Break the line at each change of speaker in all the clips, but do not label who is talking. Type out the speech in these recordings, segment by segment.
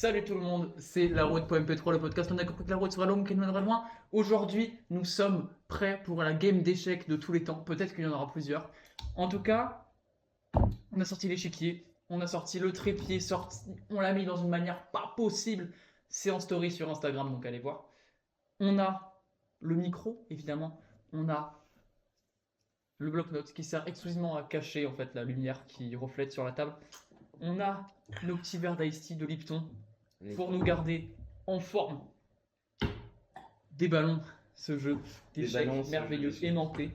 Salut tout le monde, c'est la route.mp3, le podcast. On a compris que la route sera longue, qu'elle mènera loin. Aujourd'hui, nous sommes prêts pour la game d'échecs de tous les temps. Peut-être qu'il y en aura plusieurs. En tout cas, on a sorti l'échiquier, on a sorti le trépied, on l'a mis dans une manière pas possible. C'est en story sur Instagram, donc allez voir. On a le micro, évidemment. On a le bloc-notes qui sert exclusivement à cacher en fait la lumière qui reflète sur la table. On a nos petits verres d'Ice Tea de Lipton pour nous garder en forme. Des ballons, ce jeu d'échecs merveilleux, aimanté.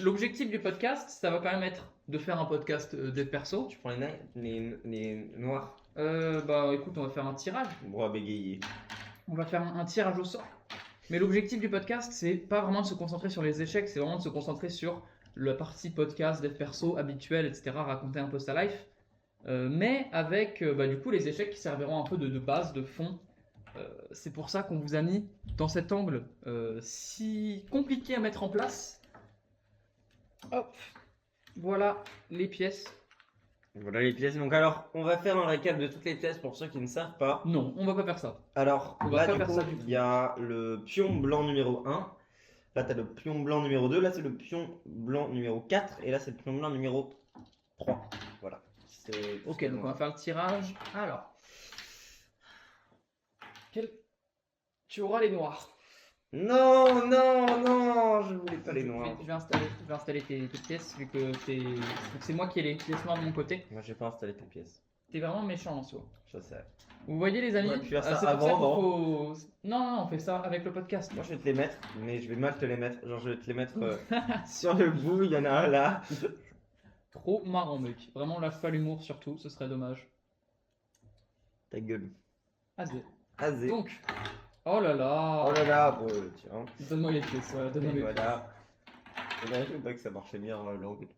L'objectif du podcast, ça va quand même être de faire un podcast dev perso.
Tu prends les noirs.
Bah écoute, on va faire un tirage.
Bras bégayé.
On va faire un tirage au sort. Mais l'objectif du podcast, c'est pas vraiment de se concentrer sur les échecs, c'est vraiment de se concentrer sur la partie podcast, dev perso, habituelle, etc. Raconter un peu sa life. Mais avec du coup les échecs qui serviront un peu de base, de fond. C'est pour ça qu'on vous a mis dans cet angle si compliqué à mettre en place. Hop, voilà les pièces.
Voilà les pièces. Donc alors, on va faire un récap de toutes les pièces pour ceux qui ne savent pas.
Non, on va pas faire ça.
Alors,
On va
là
pas
du
faire
coup,
ça du tout.
il y a le pion blanc numéro 1. Là, tu as le pion blanc numéro 2. Là, c'est le pion blanc numéro 4. Et là, c'est le pion blanc numéro 3. Voilà.
Ok, donc on va faire le tirage. Alors, tu auras les noirs.
Non, je voulais pas les noirs.
Je vais installer tes pièces vu que c'est moi qui ai les pièces noires de mon côté.
Moi, j'ai pas installé tes pièces.
T'es vraiment méchant en soi.
Je sais.
Vous voyez les amis,
Ouais, tu vas faire
c'est
ça
pour ça
avant,
qu'il faut... Non, on fait ça avec le podcast.
Moi, je vais te les mettre, mais je vais mal te les mettre. Genre, je vais te les mettre sur le bout. Il y en a un là.
Trop marrant mec. Vraiment lâche pas l'humour surtout, ce serait dommage.
Ta gueule.
Azé.
Azé.
Donc, oh là là.
Oh là là, bon, tiens.
Donne-moi les pièces, voilà, donne-moi
Et
les
voilà. J'ai vérifié ou pas que ça marchait bien l'angle.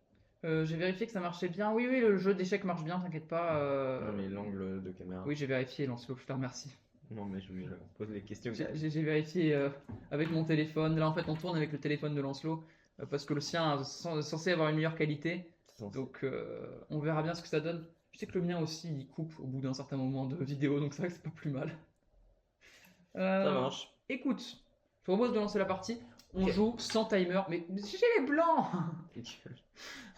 J'ai vérifié que ça marchait bien. Oui, le jeu d'échecs marche bien, t'inquiète pas.
Non, mais l'angle de caméra.
Oui, j'ai vérifié, Lancelot, je te remercie.
Non, mais je me pose les questions.
J'ai vérifié avec mon téléphone. Là, en fait, on tourne avec le téléphone de Lancelot parce que le sien est censé avoir une meilleure qualité. Donc, on verra bien ce que ça donne. Je sais que le mien aussi, il coupe au bout d'un certain moment de vidéo, donc c'est vrai que c'est pas plus mal.
Ça marche.
Écoute, je propose de lancer la partie. On
Ok.
joue sans timer, mais j'ai les blancs.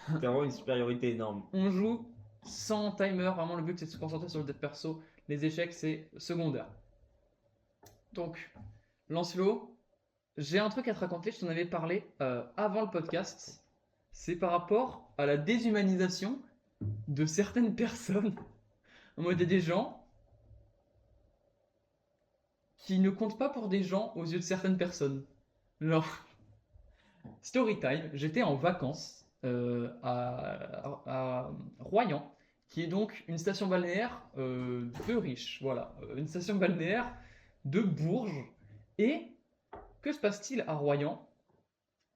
T'as vraiment une supériorité énorme.
On joue sans timer. Vraiment, le but c'est de se concentrer sur le dev perso. Les échecs, c'est secondaire. Donc, Lancelot, j'ai un truc à te raconter. Je t'en avais parlé avant le podcast. C'est par rapport à la déshumanisation de certaines personnes. En mode, il y a des gens qui ne comptent pas pour des gens aux yeux de certaines personnes. Genre, story time, j'étais en vacances à Royan, qui est donc une station balnéaire de riches, voilà, une station balnéaire de Bourges. Et que se passe-t-il à Royan?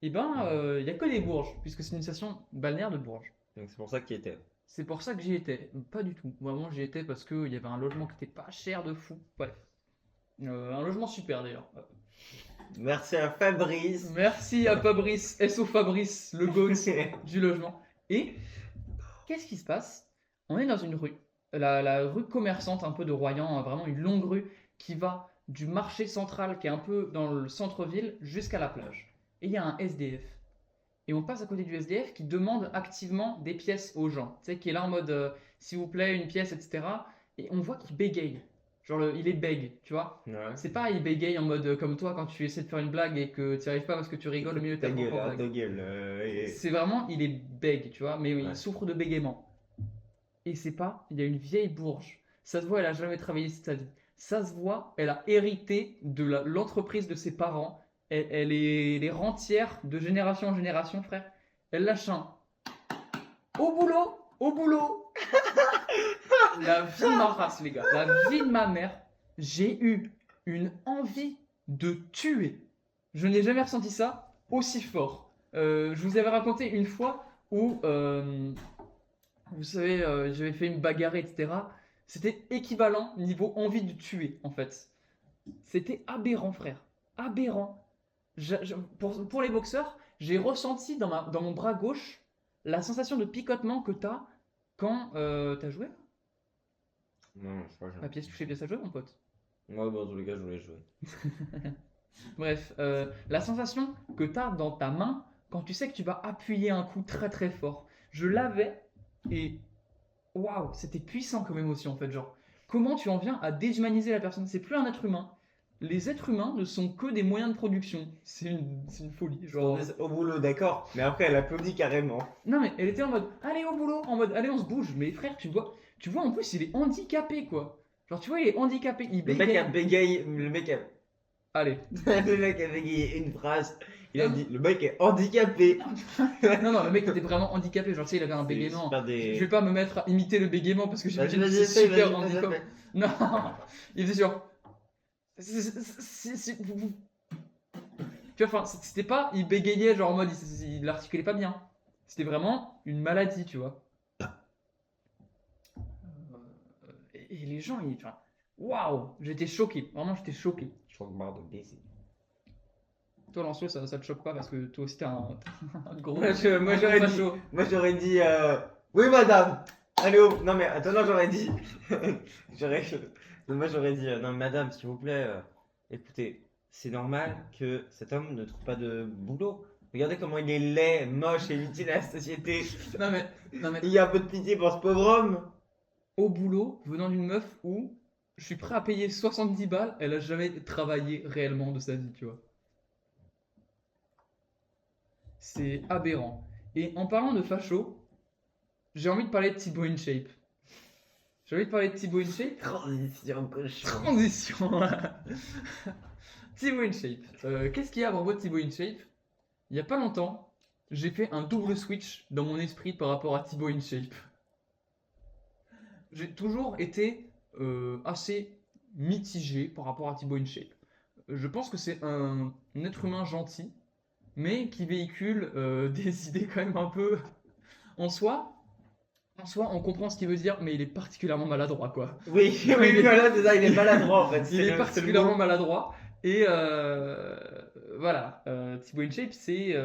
Eh ben, il n'y a que des Bourges, puisque c'est une station balnéaire de Bourges.
Donc c'est pour ça qu'il était.
C'est pour ça que j'y étais. Pas du tout. Vraiment, j'y étais parce qu'il y avait un logement qui était pas cher de fou. Bref. Un logement super d'ailleurs.
Merci à Fabrice.
Merci à Fabrice, SO Fabrice, le goat du logement. Et qu'est-ce qui se passe? On est dans une rue, la rue commerçante un peu de Royan, vraiment une longue rue qui va du marché central qui est un peu dans le centre-ville jusqu'à la plage. Et il y a un SDF. Et on passe à côté du SDF qui demande activement des pièces aux gens. Tu sais, qui est là en mode s'il vous plaît, une pièce, etc. Et on voit qu'il bégaye. Genre, il est bègue, tu vois.
Ouais.
C'est pas il bégaye en mode comme toi quand tu essaies de faire une blague et que tu n'y arrives pas parce que tu rigoles au milieu de ta
Ta gueule,
propre
hein,
blague.
ta gueule.
C'est vraiment, il est bègue, tu vois, mais
Ouais.
il souffre de bégaiement. Et c'est pas, il y a une vieille bourge. Ça se voit, elle a jamais travaillé de sa vie. Ça se voit, elle a hérité de l'entreprise de ses parents. Elle est rentière de génération en génération, frère. Elle lâche un au boulot, au boulot. La vie de ma race, les gars, la vie de ma mère. J'ai eu une envie de tuer. Je n'ai jamais ressenti ça aussi fort. Je vous avais raconté une fois où, vous savez, j'avais fait une bagarre, etc. C'était équivalent niveau envie de tuer, en fait. C'était aberrant, frère. Aberrant. Pour les boxeurs, j'ai ressenti dans mon bras gauche la sensation de picotement que tu as quand t'as joué?
Non, je crois que j'ai
À pièce touchée, pièce à jouer, mon pote.
Ouais, bah, dans tous les cas, je voulais jouer.
Bref, la sensation que tu as dans ta main quand tu sais que tu vas appuyer un coup très très fort. Je l'avais et waouh, c'était puissant comme émotion en fait. Genre, comment tu en viens à déshumaniser la personne? C'est plus un être humain. Les êtres humains ne sont que des moyens de production. C'est une folie.
On
Genre,
est au boulot, d'accord. Mais après, elle applaudit carrément.
non mais elle était en mode allez au boulot, en mode allez on se bouge. Mais frère, tu vois en plus il est handicapé quoi. Genre, tu vois, il est handicapé, il
Le mec a
bégaye.
bégayé. Le mec a.
Allez.
Le mec a bégayé une phrase. Il a dit le mec est handicapé.
Non, non, le mec était vraiment handicapé. Genre, tu sais, il avait un bégaiement.
C'est pas
Je
des.
vais pas me mettre à imiter le bégaiement parce que
Vas-y,
j'imagine que
vas-y,
c'est
essaye,
super
vas-y, vas-y,
handicapant.
essaye.
Non, il faisait genre. Tu vois, enfin, c'était pas. Il bégayait, genre en mode. Il articulait pas bien. C'était vraiment une maladie, tu vois. Et les gens, ils. Enfin, waouh! J'étais choqué. Vraiment, j'étais choqué.
Je crois que barre de baiser.
Toi, Lancelot, ça te choque pas parce que toi aussi, t'es un gros.
Moi,
un gros
j'aurais dit.
facho.
Moi, j'aurais dit. Oui, madame. Allez, oh. Non, mais attends, non, j'aurais dit. j'aurais. Moi, j'aurais dit. Non, madame, s'il vous plaît. Écoutez, c'est normal que cet homme ne trouve pas de boulot. Regardez comment il est laid, moche et inutile à la société.
Non, mais
Il y a un peu de pitié pour ce pauvre homme.
au boulot, venant d'une meuf où je suis prêt à payer 70 balles, elle a jamais travaillé réellement de sa vie, tu vois. C'est aberrant. Et en parlant de facho, j'ai envie de parler de Thibaut InShape. J'ai envie de parler de Thibaut InShape.
Transition cochon.
Transition. Thibaut InShape. Qu'est-ce qu'il y a à propos de Thibaut InShape? Il y a pas longtemps, j'ai fait un double switch dans mon esprit par rapport à Thibaut InShape. J'ai toujours été assez mitigé par rapport à Thibaut InShape. Je pense que c'est un être humain gentil, mais qui véhicule des idées quand même un peu. En soi, on comprend ce qu'il veut dire, mais il est particulièrement maladroit, quoi.
Oui, oui, voilà, c'est ça, il est maladroit en fait.
Il est
le
particulièrement
mot.
maladroit. Et voilà, Thibaut InShape, c'est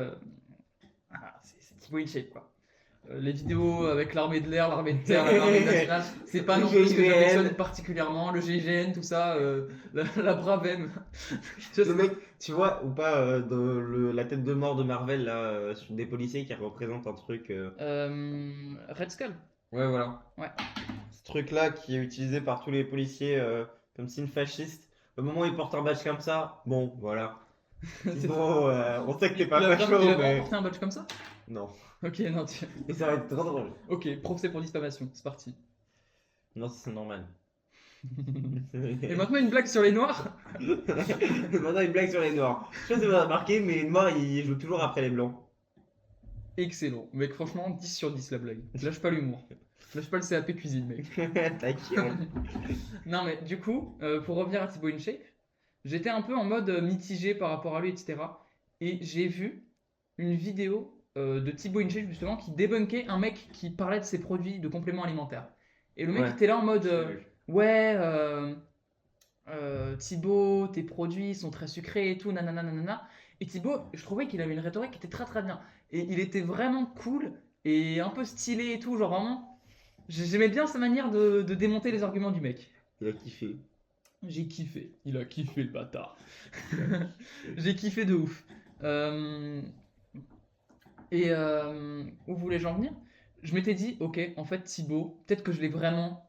Thibaut InShape, quoi. Les vidéos avec l'armée de l'air, l'armée de terre, l'armée nationale, c'est pas
Le
non plus ce que
GIGN.
j'affectionne particulièrement. Le GIGN, tout ça, la Bravem.
Le mec, tu vois, ou pas, la tête de mort de Marvel, là, sur des policiers qui représentent un truc.
Red Skull.
Ouais, voilà.
Ouais.
Ce truc-là qui est utilisé par tous les policiers comme signe fasciste. Au moment où ils portent un badge comme ça, bon, voilà. Bon, on sait que t'es pas
Il a
facho,
vraiment
mais.
porté un badge comme ça?
Non.
Ok, non, tu...
Et ça va être trop drôle.
Ok, procès pour diffamation, c'est parti.
Non, c'est normal.
Et maintenant une blague sur les noirs?
Maintenant, une blague sur les noirs. Je sais pas si vous avez remarqué, mais les noirs, ils jouent toujours après les blancs.
Excellent. Mec, franchement, 10 sur 10 la blague. Lâche pas l'humour. Lâche pas le CAP cuisine, mec.
T'inquiète.
Non, mais du coup, pour revenir à Thibaut InShape, j'étais un peu en mode mitigé par rapport à lui, etc. Et j'ai vu une vidéo de Thibaut InShape, justement, qui débunkait un mec qui parlait de ses produits de compléments alimentaires. Et le mec
Ouais.
était là en mode
Je l'ai vu.
ouais, Thibaut, tes produits sont très sucrés et tout, nanana, nanana. Et Thibaut, je trouvais qu'il avait une rhétorique qui était très très bien. Et il était vraiment cool et un peu stylé et tout, genre vraiment. J'aimais bien sa manière de démonter les arguments du mec.
Il a kiffé.
J'ai kiffé. Il a kiffé le bâtard. J'ai kiffé de ouf. Où voulais-je en venir? Je m'étais dit, ok, en fait, Thibaut, peut-être que je l'ai vraiment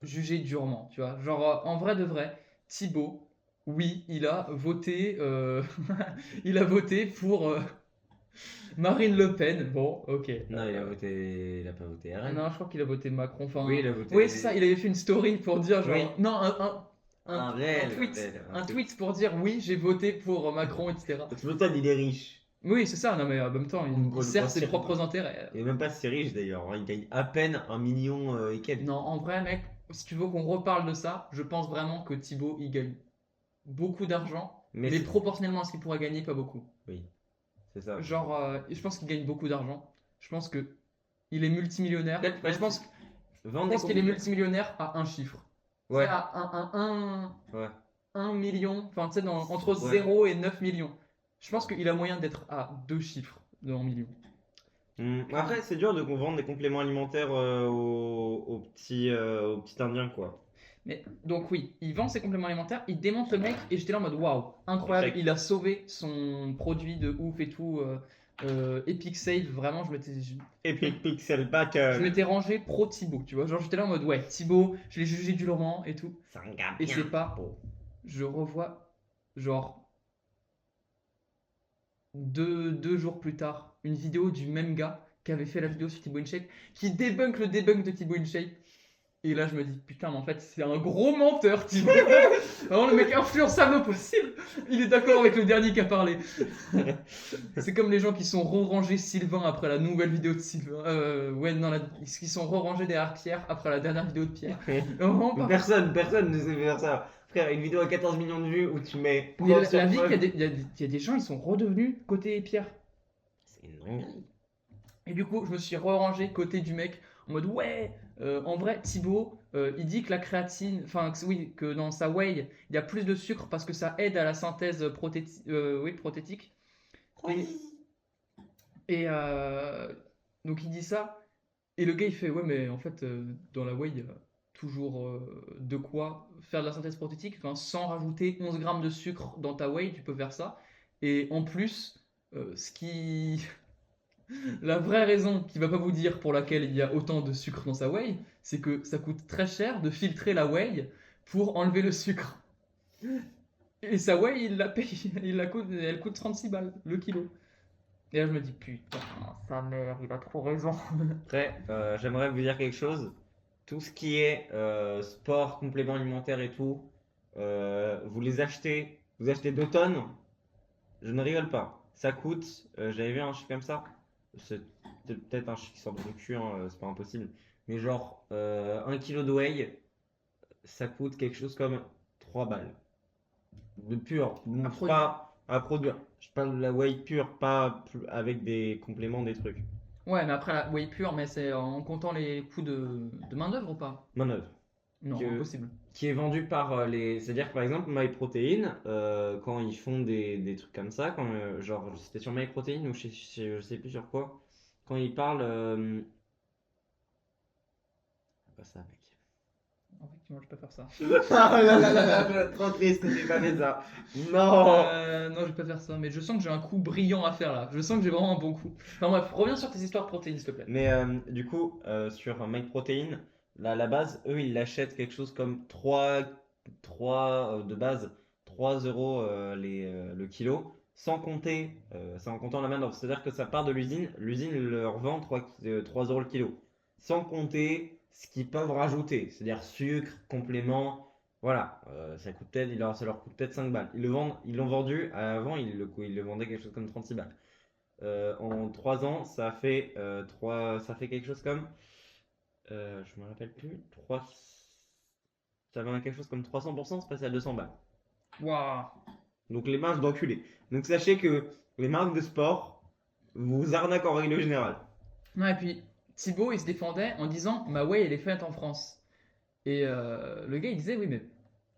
jugé durement, tu vois. Genre, en vrai de vrai, Thibaut, oui, il a voté, il a voté pour Marine Le Pen. Bon, ok.
Non, il a pas voté RN.
Non, je crois qu'il a voté Macron. Enfin,
Oui, il a voté.
oui, c'est ça. Il avait fait une story pour dire genre,
Oui.
non,
Un réel.
un tweet pour dire oui, j'ai voté pour Macron, etc.
Tu m'étonnes, il est riche.
Oui, c'est ça. Non, mais en même temps,
On
il
peut le
sert
penser.
ses propres intérêts.
Il est même pas si riche d'ailleurs. Il gagne à peine 1 million et quelques.
Non, en vrai, mec, si tu veux qu'on reparle de ça, je pense vraiment que Thibaut, il gagne beaucoup d'argent, mais
c'est-
proportionnellement à ce qu'il pourrait gagner, pas beaucoup.
Oui, c'est ça.
Genre, je pense qu'il gagne beaucoup d'argent. Je pense que il est multimillionnaire.
Peut-être
Mais je pense,
Vendre des
qu'il est
compléments.
multimillionnaire à un chiffre.
Ouais.
C'est à
Ouais.
1 million, enfin, tu sais, entre
Ouais.
0 et 9 millions. Je pense qu'il a moyen d'être à deux chiffres de 1 million.
Après, c'est dur de vendre des compléments alimentaires aux petits Indiens, quoi.
Mais donc oui, il vend ses compléments alimentaires, il démonte le mec et j'étais là en mode waouh, incroyable,
Échec.
il a sauvé son produit de ouf et tout. Epic Save, vraiment,
Epic Pixel
je
Battle.
m'étais rangé pro Thibaut, tu vois. Genre j'étais là en mode ouais, Thibaut, je l'ai jugé durement et tout.
C'est un gars
Et
bien.
c'est pas,
Beau.
je revois genre deux jours plus tard une vidéo du même gars qui avait fait la vidéo sur Thibaut InShape qui débunk le debunk de Thibaut InShape. Et là, je me dis, putain, mais en fait, c'est un gros menteur, Thibaut. Vraiment, le mec influençable au possible. Il est d'accord avec le dernier qui a parlé. C'est comme les gens qui sont re-rangés Sylvain après la nouvelle vidéo de Sylvain. Ouais, non, qui sont re-rangés derrière Pierre après la dernière vidéo de Pierre. Vraiment pas.
Personne ne sait faire ça. Frère, une vidéo à 14 millions de vues où tu mets
Mais
preuve sur
la vie qu'il y a
preuve.
il y a des gens, ils sont redevenus côté Pierre.
C'est une dinguerie.
Et du coup, je me suis re-rangé côté du mec en mode ouais, en vrai, Thibaut, il dit que la créatine, enfin oui, que dans sa whey, il y a plus de sucre parce que ça aide à la synthèse oui, prothétique. Et, et donc il dit ça, et le gars il fait ouais, mais en fait, dans la whey, il y a toujours de quoi faire de la synthèse prothétique, enfin, sans rajouter 11 grammes de sucre dans ta whey, tu peux faire ça. Et en plus, ce qui la vraie raison qui va pas vous dire pour laquelle il y a autant de sucre dans sa whey, c'est que ça coûte très cher de filtrer la whey pour enlever le sucre. Et sa whey, il la paye, elle coûte 36 balles le kilo. Et là je me dis putain, sa mère, il a trop raison.
Après, j'aimerais vous dire quelque chose. Tout ce qui est sport, compléments alimentaires et tout, vous achetez 2 tonnes, je ne rigole pas. Ça coûte, j'avais vu un chiffre comme ça, c'est peut-être un chiffre qui sort de mon cul, hein, c'est pas impossible, mais genre 1 kilo de whey, ça coûte quelque chose comme 3 balles. De pur,
À
bon, c'est
produire.
pas à produire. Je parle de la whey pure, pas avec des compléments, des trucs.
Ouais, mais après la whey pure, mais c'est en comptant les coûts de main-d'œuvre ou pas?
Manœuvre.
Non,
Que,
impossible.
qui est vendu par les. C'est-à-dire que par exemple, MyProtein, quand ils font des trucs comme ça, quand, genre c'était sur MyProtein ou je sais plus sur quoi, quand ils parlent. Pas ça, mec.
Effectivement, je peux faire ça.
Ah là là là là, trop triste, j'ai pas fait ça. Non!
Non, je vais pas faire ça, mais je sens que j'ai un coup brillant à faire là. Je sens que j'ai vraiment un bon coup. Enfin bref, reviens sur tes histoires de protéines, s'il te plaît.
Mais du coup, sur MyProtein, là, à la base, eux, ils l'achètent quelque chose comme 3 de base, 3 euros le kilo, sans comptant la main-d'œuvre. C'est-à-dire que ça part de l'usine, l'usine leur vend 3 euros le kilo, sans compter ce qu'ils peuvent rajouter, c'est-à-dire sucre, compléments. Voilà, ça leur coûte peut-être 5 balles. Ils l'ont vendu, avant, ils le vendaient quelque chose comme 36 balles. En 3 ans, ça fait quelque chose comme, je me rappelle plus, ça va quelque chose comme 300%, c'est passé à 200 balles.
Waouh.
Donc les marges d'enculés. Donc sachez que les marques de sport vous arnaquent en règle générale.
Ouais, et puis Thibaut, il se défendait en disant ma whey, elle est faite en France. Et le gars, il disait oui, mais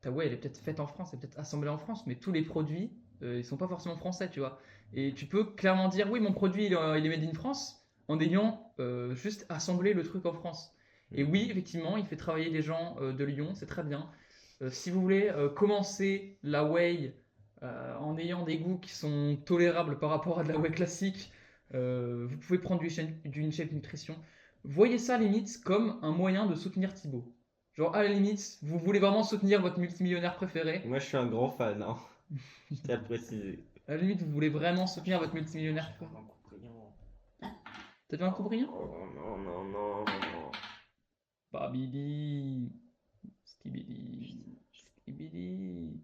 ta whey, elle est peut-être faite en France, elle est peut-être assemblée en France, mais tous les produits, ils sont pas forcément français, tu vois. Et tu peux clairement dire oui, mon produit, il est made in France, en ayant juste assemblé le truc en France. Et oui, effectivement, il fait travailler des gens de Lyon, c'est très bien. Si vous voulez commencer la whey en ayant des goûts qui sont tolérables par rapport à de la whey classique, vous pouvez prendre du InShape Nutrition. Voyez ça limite comme un moyen de soutenir Thibaut. Genre à la limite, vous voulez vraiment soutenir votre multimillionnaire préféré.
Moi je suis un grand fan, hein. Je tiens à le préciser.
À la limite, vous voulez vraiment soutenir votre multimillionnaire préféré. T'as vu un coup brillant?
Oh non, non, non, non.
Babidi. Skibidi. Skibidi.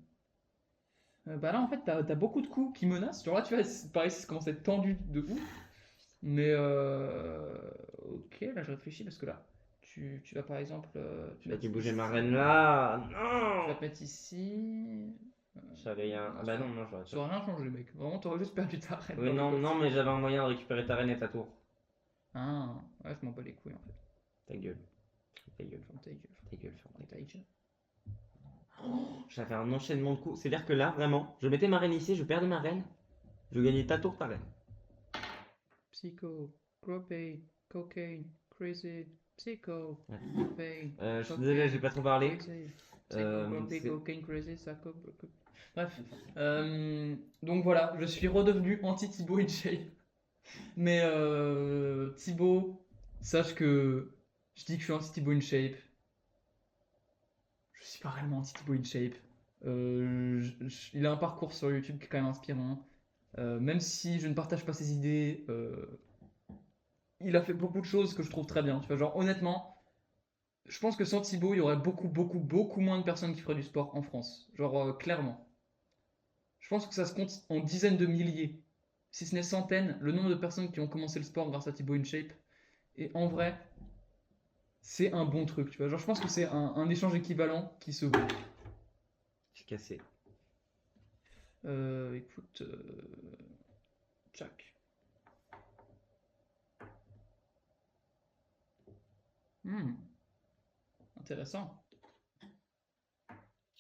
Bah là, en fait, t'as beaucoup de coups qui menacent. Genre là, tu vois, pareil, ça commence à être tendu de ouf. Mais ok, là, je réfléchis parce que là, tu vas par exemple.
Tu vas
Mettre
tu bouger
ici.
ma reine là.
Tu vas
Non!
te mettre ici.
J'avais un. Ah bah non, non, j'aurais
Ça
pas.
aurait rien changé, mec. Vraiment, t'aurais juste perdu ta reine
Oui,
dans les
non,
côtes.
non, mais j'avais un moyen de récupérer ta reine et ta tour.
Ah, ouais, je m'en bats les couilles en fait.
Ta gueule. Ta gueule.
Ferme ta gueule.
Ta gueule, ferme
Ferme
ta
ta
gueule.
gueule.
J'avais un enchaînement de coups. C'est-à-dire que là, vraiment, je mettais ma reine ici, je perdais ma reine, je gagnais ta tour, ta reine.
Psycho. Gropey, cocaine, crazy, psycho,
Ouais.
gropey,
Je suis désolé, j'ai pas trop parlé.
crazy, psycho, gropey,
C'est-
cocaine, crazy, psycho, bref. Donc voilà, je suis redevenu anti-Thibaut InShape. Mais Thibaut, sache que je dis que je suis anti-Thibaut InShape. Je suis pas réellement anti-Thibaut InShape. Il a un parcours sur YouTube qui est quand même inspirant. Même si je ne partage pas ses idées, il a fait beaucoup de choses que je trouve très bien. Tu vois, genre honnêtement, je pense que sans Thibaut, il y aurait beaucoup moins de personnes qui feraient du sport en France. Genre clairement. Je pense que ça se compte en dizaines de milliers, si ce n'est centaines, le nombre de personnes qui ont commencé le sport grâce à Thibaut InShape. Et en vrai, c'est un bon truc, tu vois. Genre, je pense que c'est un échange équivalent qui se vaut.
Je suis cassé.
Écoute, Jack. Hmm, intéressant.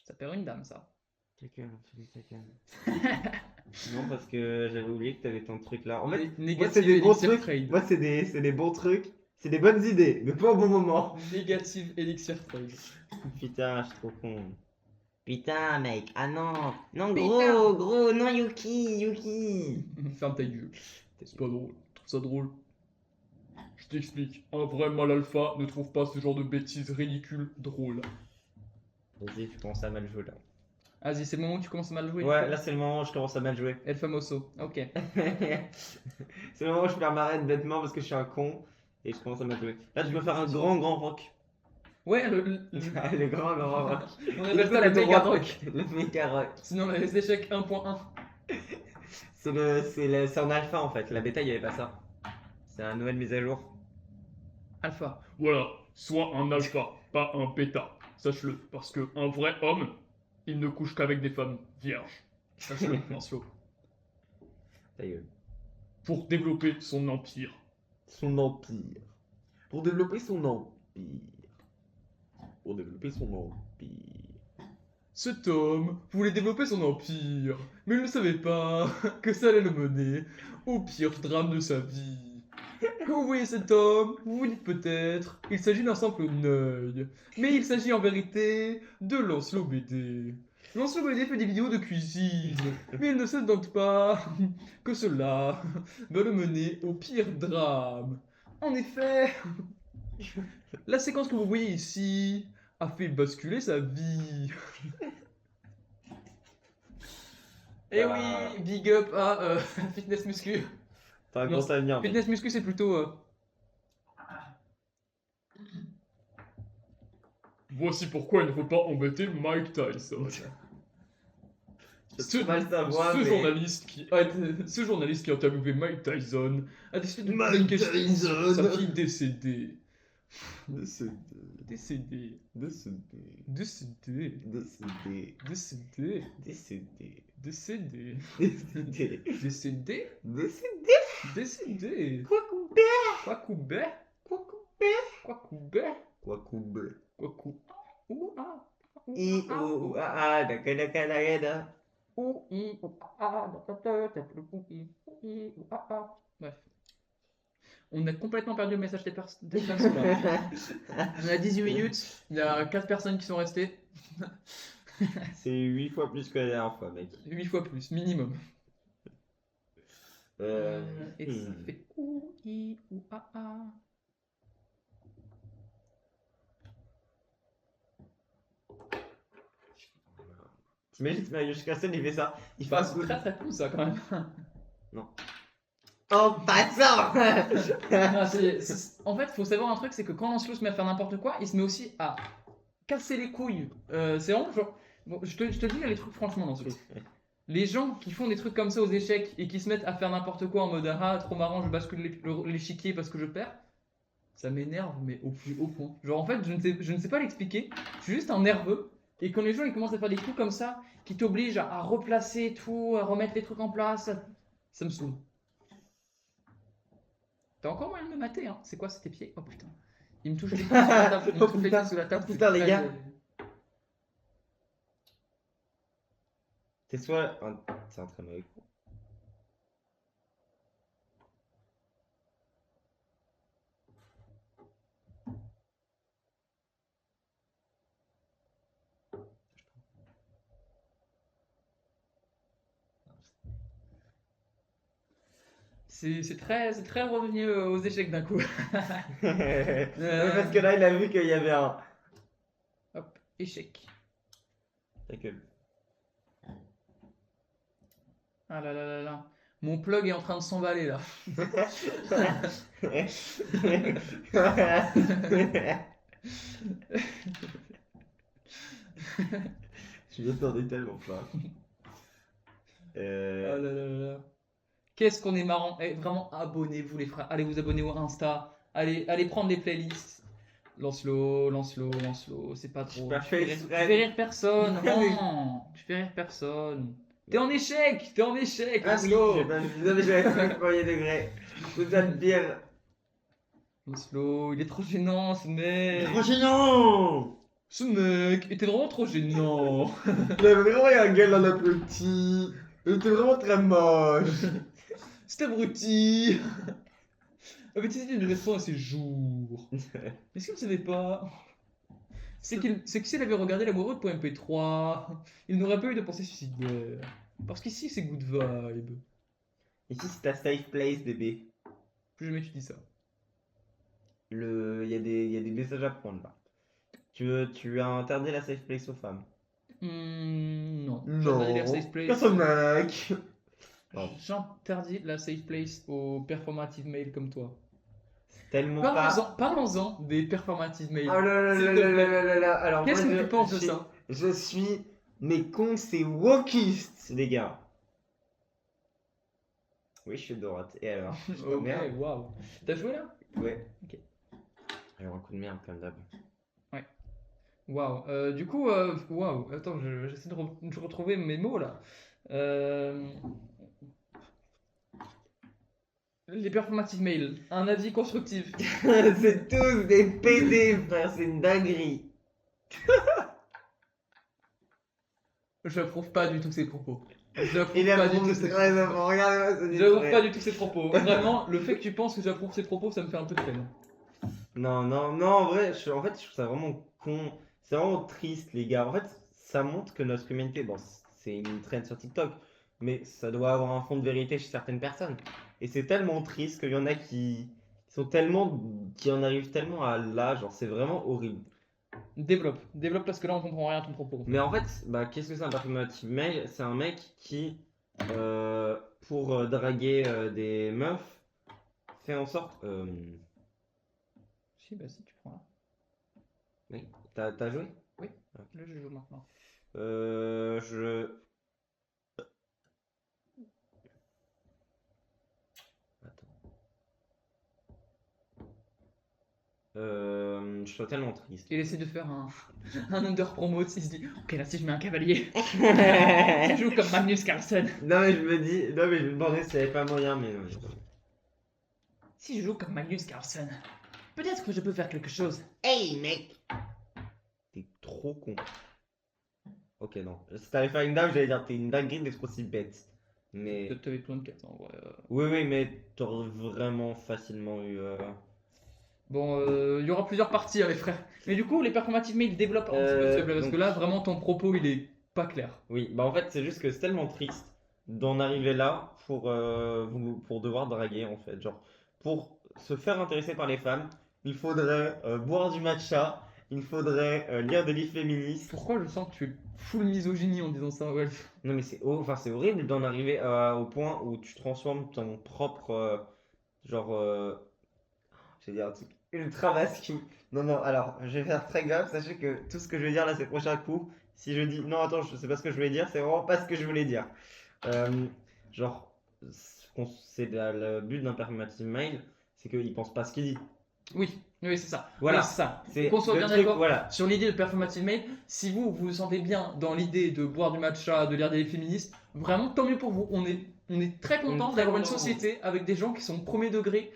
Ça perd une dame, ça.
Ta gueule, Philippe, ta gueule. Non, parce que j'avais oublié que t'avais ton truc là. En fait, moi, c'est
Négative
des bons
Elixir
trucs.
Trade.
Moi, c'est des bons trucs. C'est des bonnes idées, mais pas au bon moment.
Négative Elixir Trade.
Putain, je suis trop con. Putain, mec. Ah non. Non,
Putain.
gros, non, Yuki.
Ferme ta gueule. C'est pas drôle. Je trouve ça drôle. Je t'explique. Un vrai mal alpha ne trouve pas ce genre de bêtises ridicules drôles.
Vas-y, tu commences à mal jouer là.
Vas-y, c'est le moment où tu commences à mal jouer. du
Ouais,
coup.
là, c'est le moment où je commence à mal jouer.
El Famoso. Ok.
C'est le moment où je perds ma reine bêtement parce que je suis un con et je commence à mal jouer. Là, tu peux faire un grand rock.
Ouais,
Le grand rock.
on appelle ça le méga rock.
Le méga rock.
Sinon, les échecs 1.1.
C'est en alpha en fait. La bêta, il n'y avait pas ça. C'est une nouvelle mise à jour.
Alpha. Voilà, sois un alpha, pas un bêta. Sache-le, parce que un vrai homme, il ne couche qu'avec des femmes vierges. Sache-le, Lancelot.
Ta gueule.
Pour développer son empire.
Son empire. Pour développer son empire. Pour développer son empire.
Cet homme voulait développer son empire, mais il ne savait pas que ça allait le mener au pire drame de sa vie. Quand vous voyez cet homme, vous vous dites peut-être, il s'agit d'un simple œil, mais il s'agit en vérité de Lancelot BD. Lancelot BD fait des vidéos de cuisine, mais il ne se doute pas que cela va le mener au pire drame. En effet, la séquence que vous voyez ici a fait basculer sa vie. Eh oui, big up à Fitness Muscu.
T'as un
Non,
compte à venir.
Fitness Muscu, c'est plutôt. Voici pourquoi il ne faut pas embêter Mike Tyson.
C'est mal sa voix, mais-
Ce journaliste qui a interviewé Mike Tyson a décidé de
Mike
poser une question
Tyson.
sur sa fille décédée.
Décédé.
Décédée.
Décédé.
Décédée.
Décédé.
Décédée.
Décédé.
Décédée.
Décédé.
Décédée.
Décédé.
Décédée.
Quoi coupé.
Quoi coubé.
Quoi coupé.
Quoi coubé.
Quoi coupé.
Quoi cou. Ouh ah.
I o a a da ka da ka da ka da.
Ou, i, ou, ah, dans ta tête, le ou, i, ou, ah. Bref. On a complètement perdu le message des personnes là. On a 18 minutes, il y a 4 personnes qui sont restées.
C'est 8 fois plus que la dernière fois, mec.
8 fois plus, minimum. Et ça
hmm.
fait ou, i, ou, ah.
T'imagines Marius Castle, il fait ça. Il fait
Bah,
un
c'est
coup de-
très cool ça quand même.
En passant.
Non, en fait, faut savoir un truc, c'est que quand Lancelot se met à faire n'importe quoi, il se met aussi à casser les couilles. C'est vraiment genre. Bon, je te dis les trucs franchement, Lancelot. Les gens qui font des trucs comme ça aux échecs et qui se mettent à faire n'importe quoi en mode ah trop marrant, je bascule l'échiquier parce que je perds, ça m'énerve mais au plus haut point. Genre en fait je ne sais pas l'expliquer, je suis juste un nerveux et quand les gens ils commencent à faire des coups comme ça qui t'obligent à replacer tout, à remettre les trucs en place, ça me saoule. T'as encore moyen de me mater hein, c'est quoi c'était pieds? Oh putain. Il me touche les pieds sous la table, il me
Oh,
touche les
putain.
pieds sous la table.
Putain, les gars.
Ouais,
C'est soit. C'est un très mauvais coup.
C'est très revenu aux échecs d'un coup.
Ouais, parce que là, il a vu qu'il y avait un.
Hop, échec.
Ta gueule.
Ah là là là là. Mon plug est en train de s'emballer là.
Je m'y attendais tellement pas.
Ah là là là là. Qu'est-ce qu'on est marrant. Eh, vraiment, abonnez-vous les frères. Allez vous abonner au Insta. Allez prendre les playlists. Lance-le, lance-le, lance-le. C'est pas
J'ai
trop.
pas
Tu
fait
fais
exprès.
rire personne.
Mais-
Non, tu fais rire personne. T'es en échec, t'es en échec.
Ah oui,
Lance-le.
j'ai pas vu. Non, mais j'avais fait le premier degré. C'est ça le pire.
Lance-le, il est trop gênant ce mec.
Trop gênant!
Ce mec était vraiment trop gênant.
Il avait vraiment un gueule dans l'applaudi. Il était vraiment très moche.
C'était abruti. Avait-il une leçon à ses jours? Est-ce que vous ne savez pas? C'est que s'il avait regardé l'amoureux de MP3, il n'aurait pas eu de pensée suicidaire. Parce qu'ici, c'est good vibe.
Ici, c'est ta safe place, bébé.
Plus jamais tu dis ça.
Il y a des messages à prendre là. Tu as interdit la safe place aux femmes.
Non. J'interdis la safe place.
mec. Pardon.
J'interdis la safe place aux performative males comme toi.
Tellement pas.
Parlons-en des performative males.
Oh là là
S'il
là
te
là
plaît.
là là là. Alors,
Qu'est-ce
moi,
que tu penses de
je-
ça?
Je suis. Mais con, c'est wokiste, les gars. Oui, je suis Doroth. Et alors? Oh
Ok,
merde.
waouh. T'as joué là?
Ouais.
Ok.
Alors, un coup de merde, comme d'hab.
Waouh. Du coup, waouh. Attends, j'essaie de retrouver mes mots là. Euh, Les performative males. Un avis constructif.
C'est tous des PD, frère, c'est une dinguerie.
Je n'approuve pas du tout ces propos. J'approuve
Il a
pas du
vraiment
tout ces
très
propos.
avant. Regardez-moi ce
J'approuve pas du tout ces propos. Vraiment, le fait que tu penses que j'approuve ces propos, ça me fait un peu de peine.
Non, non, non, en vrai, en fait, je trouve ça vraiment con. C'est vraiment triste, les gars. En fait, ça montre que notre humanité, bon, c'est une trend sur TikTok, mais ça doit avoir un fond de vérité chez certaines personnes. Et c'est tellement triste qu'il y en a qui en arrivent tellement à là, genre, c'est vraiment horrible.
Développe parce que là on comprend rien à ton propos.
Mais en fait, bah, qu'est-ce que c'est un performative male? C'est un mec qui, pour draguer des meufs, fait en sorte.
Si, bah si, tu prends là.
Oui, t'as joué?
Oui,
Ok.
là je joue maintenant.
Je. Attends. Je suis tellement triste.
Il essaie de faire un under promote, il se dit ok là si je mets un cavalier, je joue comme Magnus Carlsen.
Non mais je me dis, non mais je me demandais s'il n'y avait pas moyen, mais non.
Si je joue comme Magnus Carlsen, peut-être que je peux faire quelque chose.
Hey mec! T'es trop con. Ok, non. Si t'allais faire une dame, j'allais dire t'es une dinguerie d'être aussi bête. Mais.
T'avais plein de cartes en vrai.
Oui, oui, mais t'aurais vraiment facilement eu.
Bon, il y aura plusieurs parties, les frères. Mais du coup, les performative males développent un petit peu, s'il te plaît, parce
donc-
que là, vraiment, ton propos, il est pas clair.
Oui, bah en fait, c'est juste que c'est tellement triste d'en arriver là pour devoir draguer en fait. Genre, pour se faire intéresser par les femmes, il faudrait boire du matcha, il faudrait lire des livres féministes.
Pourquoi je sens que tu es full misogynie en disant ça, ouais.
Non, mais enfin, c'est horrible d'en arriver au point où tu transformes ton propre. Genre. Je vais dire un truc ultra masculin. Non, non, alors, je vais faire très gaffe. Sachez que tout ce que je vais dire là, c'est le prochain coup. Si je dis non, attends, je sais pas ce que je voulais dire, c'est vraiment pas ce que je voulais dire. Euh, genre, le but d'un performative male, c'est qu'il pense pas ce qu'il dit.
Oui, oui, c'est ça.
Voilà.
Oui, c'est ça.
C'est
Qu'on soit
le
bien
truc,
d'accord
voilà.
sur l'idée de performative male, si vous vous sentez bien dans l'idée de boire du matcha, de lire des livres féministes, vraiment tant mieux pour vous. On est très
On est
content
très
d'avoir une
content.
société avec des gens qui sont premier degré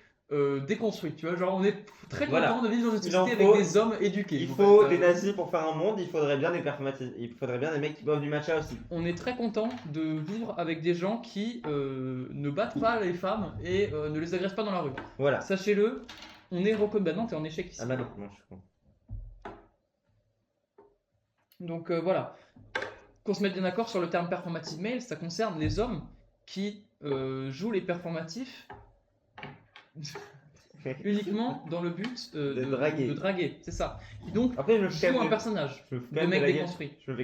déconstruits. Tu vois, genre on est très
Voilà.
content de vivre dans une
Il en
société
faut-
avec des hommes éduqués.
Il
en
faut
fait.
des nazis pour faire un monde, il faudrait bien des performative. Il faudrait bien des mecs qui boivent du matcha aussi.
On est très content de vivre avec des gens qui ne battent pas les femmes et ne les agressent pas dans la rue.
Voilà.
Sachez-le, on est reconnu. Bah non, t'es en échec ici.
Ah bah non, non, je suis con.
Donc voilà. Qu'on se mette bien d'accord sur le terme performative male, ça concerne les hommes qui jouent les performatifs uniquement dans le but
De draguer.
de draguer, c'est ça. Et donc,
Après, je me fais
joue
quand
un
même
personnage
je me fous quand
de
même de
mec
la gueule.
déconstruit.
Je me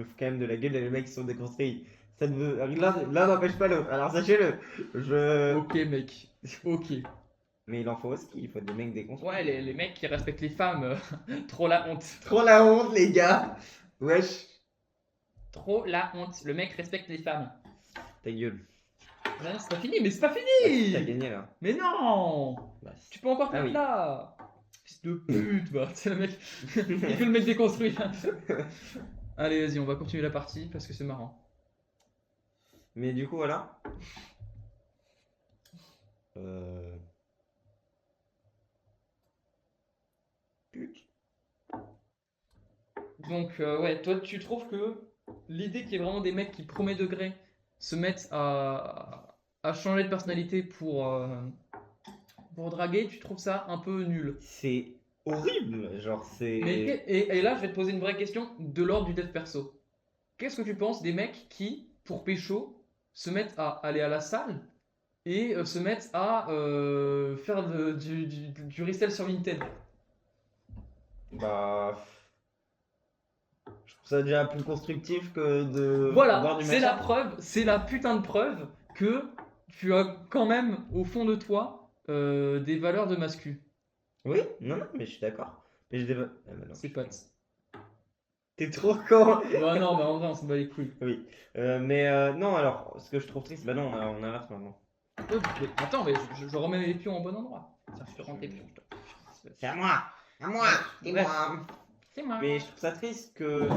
fous quand même de la gueule des mecs qui sont déconstruits. L'un n'empêche pas l'autre. Alors sachez-le.
Ok, mec. Ok.
Mais il en faut aussi. Il faut des mecs déconstruits.
Ouais, les mecs qui respectent les femmes, trop la honte.
Trop la honte, les gars. Wesh.
Trop la honte. Le mec respecte les femmes.
Ta gueule.
Non, c'est pas fini, mais c'est pas
T'as
fini.
gagné là.
Mais non.
Bah,
Tu peux encore te
Ah
mettre
oui.
là. Fils de pute, bah. C'est le mec. Il fait le mec déconstruit. Allez, vas-y, on va continuer la partie parce que c'est marrant.
Mais du coup, voilà. Euh... Pute.
Donc, ouais, toi, tu trouves que l'idée qu'il y ait vraiment des mecs qui, premier degré, se mettent à changer de personnalité pour draguer, tu trouves ça un peu nul.
C'est horrible. Genre, c'est.
Et là, je vais te poser une vraie question de l'ordre du dev perso. Qu'est-ce que tu penses des mecs qui, pour pécho, se mettent à aller à la salle et se mettent à faire du resell sur Vinted?
Bah. Je trouve ça déjà plus constructif que de
Voilà,
boire du
c'est
matcha.
la preuve, c'est la putain de preuve que tu as quand même au fond de toi des valeurs de mascu.
Oui, non, mais je suis d'accord. Mais je déva- Ah, bah non,
C'est
je-
potes.
T'es trop con.
Ouais, non, mais en vrai, on s'en bat les couilles.
Oui. Non, alors, ce que je trouve triste, bah non, on inverse maintenant.
Mais attends, mais je remets les pions au bon endroit. Tiens, je te rends tes pions.
C'est à moi. À moi. C'est
Bref.
moi.
C'est moi.
Mais je trouve ça triste que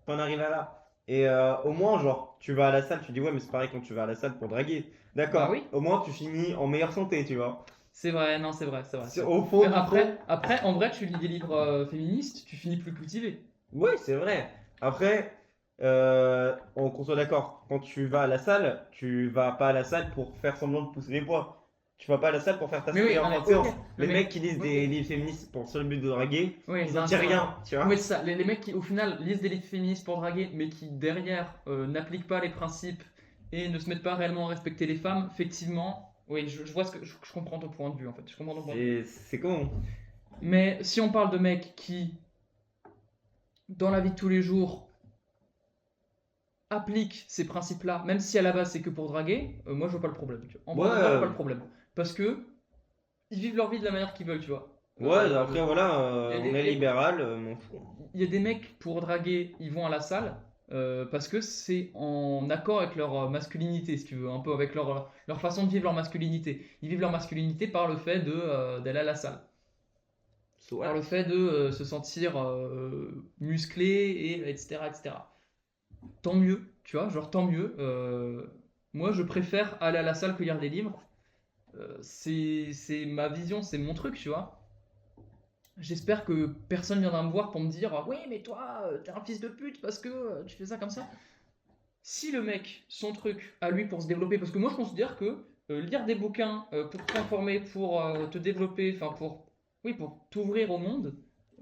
t'en arrives à là. Et au moins, genre, tu vas à la salle, tu dis ouais, mais c'est pareil quand tu vas à la salle pour draguer. D'accord.
Bah oui.
Au moins, tu finis en meilleure santé, tu vois.
C'est vrai, non, c'est vrai, c'est vrai.
Au fond,
Mais
du fond.
après, en vrai, tu lis des livres féministes, tu finis plus cultivé.
Ouais, c'est vrai. Après, qu'on soit d'accord, quand tu vas à la salle, tu vas pas à la salle pour faire semblant de pousser les poids. Tu vas pas à la salle pour faire ta
Mais oui,
séance
non,
en
mais
séance.
ok.
Les
Mais-
mecs qui lisent
oui.
des livres féministes pour seul but de draguer,
Oui,
ils
non,
en
c'est
tirent
vrai.
rien, tu vois.
Oui, c'est ça. Les mecs qui, au final, lisent des livres féministes pour draguer, mais qui, derrière, n'appliquent pas les principes et ne se mettent pas réellement à respecter les femmes, effectivement, oui, je vois je comprends ton point de vue, en fait. Je comprends ton point de vue.
C'est con.
Mais si on parle de mecs qui, dans la vie de tous les jours, appliquent ces principes-là, même si à la base c'est que pour draguer, moi je vois pas le problème. Tu vois. En vrai,
Ouais.
je vois pas le problème. Parce que ils vivent leur vie de la manière qu'ils veulent, tu vois.
Ouais, après voilà,
y a
on
des-
est libéral, m'en fous.
Il y a des mecs pour draguer, ils vont à la salle parce que c'est en accord avec leur masculinité, si tu veux, un peu avec leur façon de vivre leur masculinité. Ils vivent leur masculinité par le fait d'aller à la salle,
Soit.
par le fait de se sentir musclé, et etc., etc. Tant mieux, tu vois, genre tant mieux. Moi, je préfère aller à la salle que lire des livres. C'est ma vision, c'est mon truc, tu vois. J'espère que personne viendra me voir pour me dire oui, mais toi, t'es un fils de pute parce que tu fais ça comme ça. Si le mec, son truc à lui pour se développer, parce que moi je considère que lire des bouquins pour t'informer, pour te développer, enfin pour t'ouvrir au monde,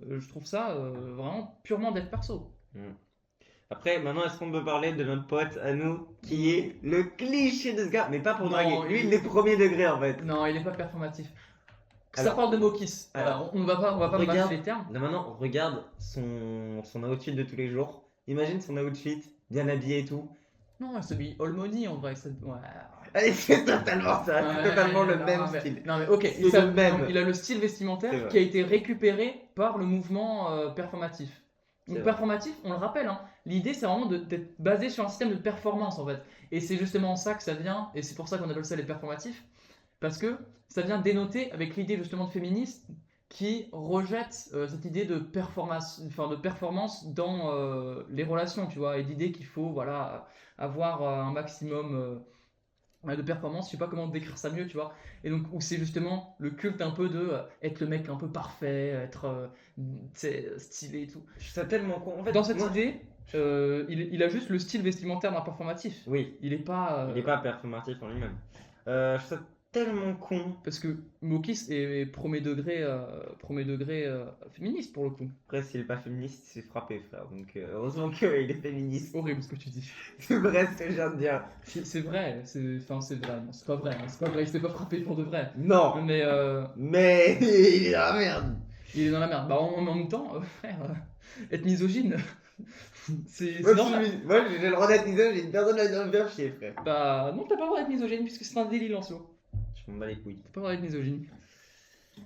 je trouve ça vraiment purement dev perso.
Après, maintenant, est-ce qu'on peut parler de notre pote à nous qui est le cliché de ce gars? Mais pas pour
Non,
draguer. Lui,
il-
il est premier degré en fait.
Non, il est pas performatif. Ça
Alors-
parle de Mokis.
alors,
On va pas
regarde-
mâcher les termes.
Là, maintenant, regarde son outfit de tous les jours. Imagine son outfit, bien habillé et tout.
Non, celui All Money en vrai. Ouais.
Allez, c'est totalement ça, c'est
Ouais,
totalement le
non,
même
mais-
style.
Non mais ok,
C'est le même.
non, il a le style
C'est
vestimentaire
vrai.
qui a été récupéré par le mouvement performatif.
C'est
Donc
vrai.
performatif, on le rappelle, hein, l'idée c'est vraiment d'être basé sur un système de performance en fait. Et c'est justement ça que ça vient, et c'est pour ça qu'on appelle ça les performatifs, parce que ça vient dénoter avec l'idée justement de féministe qui rejette cette idée de performance dans les relations, tu vois, et l'idée qu'il faut voilà, avoir un maximum de performance, je sais pas comment décrire ça mieux, tu vois. Et donc, où c'est justement le culte un peu de être le mec un peu parfait, être stylé et tout.
Je trouve ça tellement con. En fait,
Dans cette
moi-
idée, il a juste le style vestimentaire d'un performatif.
Oui,
Il est pas.
il n'est pas performatif en lui-même. Je trouve ça tellement con.
Parce que Mokis est premier degré féministe pour le coup.
Après, s'il est pas féministe, il s'est frappé, frère. Donc, heureusement qu'il est
C'est
féministe.
horrible ce que tu dis.
C'est vrai ce que je viens de dire.
C'est vrai, enfin c'est vrai, non, c'est pas vrai, hein, c'est pas vrai, il s'est pas frappé pour de vrai.
Non,
Mais
mais il est dans la merde.
il est dans la merde. Bah en même temps, frère, être misogyne, c'est
Moi,
normal.
moi, j'ai le droit d'être misogyne, j'ai une personne à me faire chier, frère.
Bah non, t'as pas le droit d'être misogyne puisque c'est un délit en soi.
Je m'en bats les couilles.
T'as pas le droit d'être misogyne.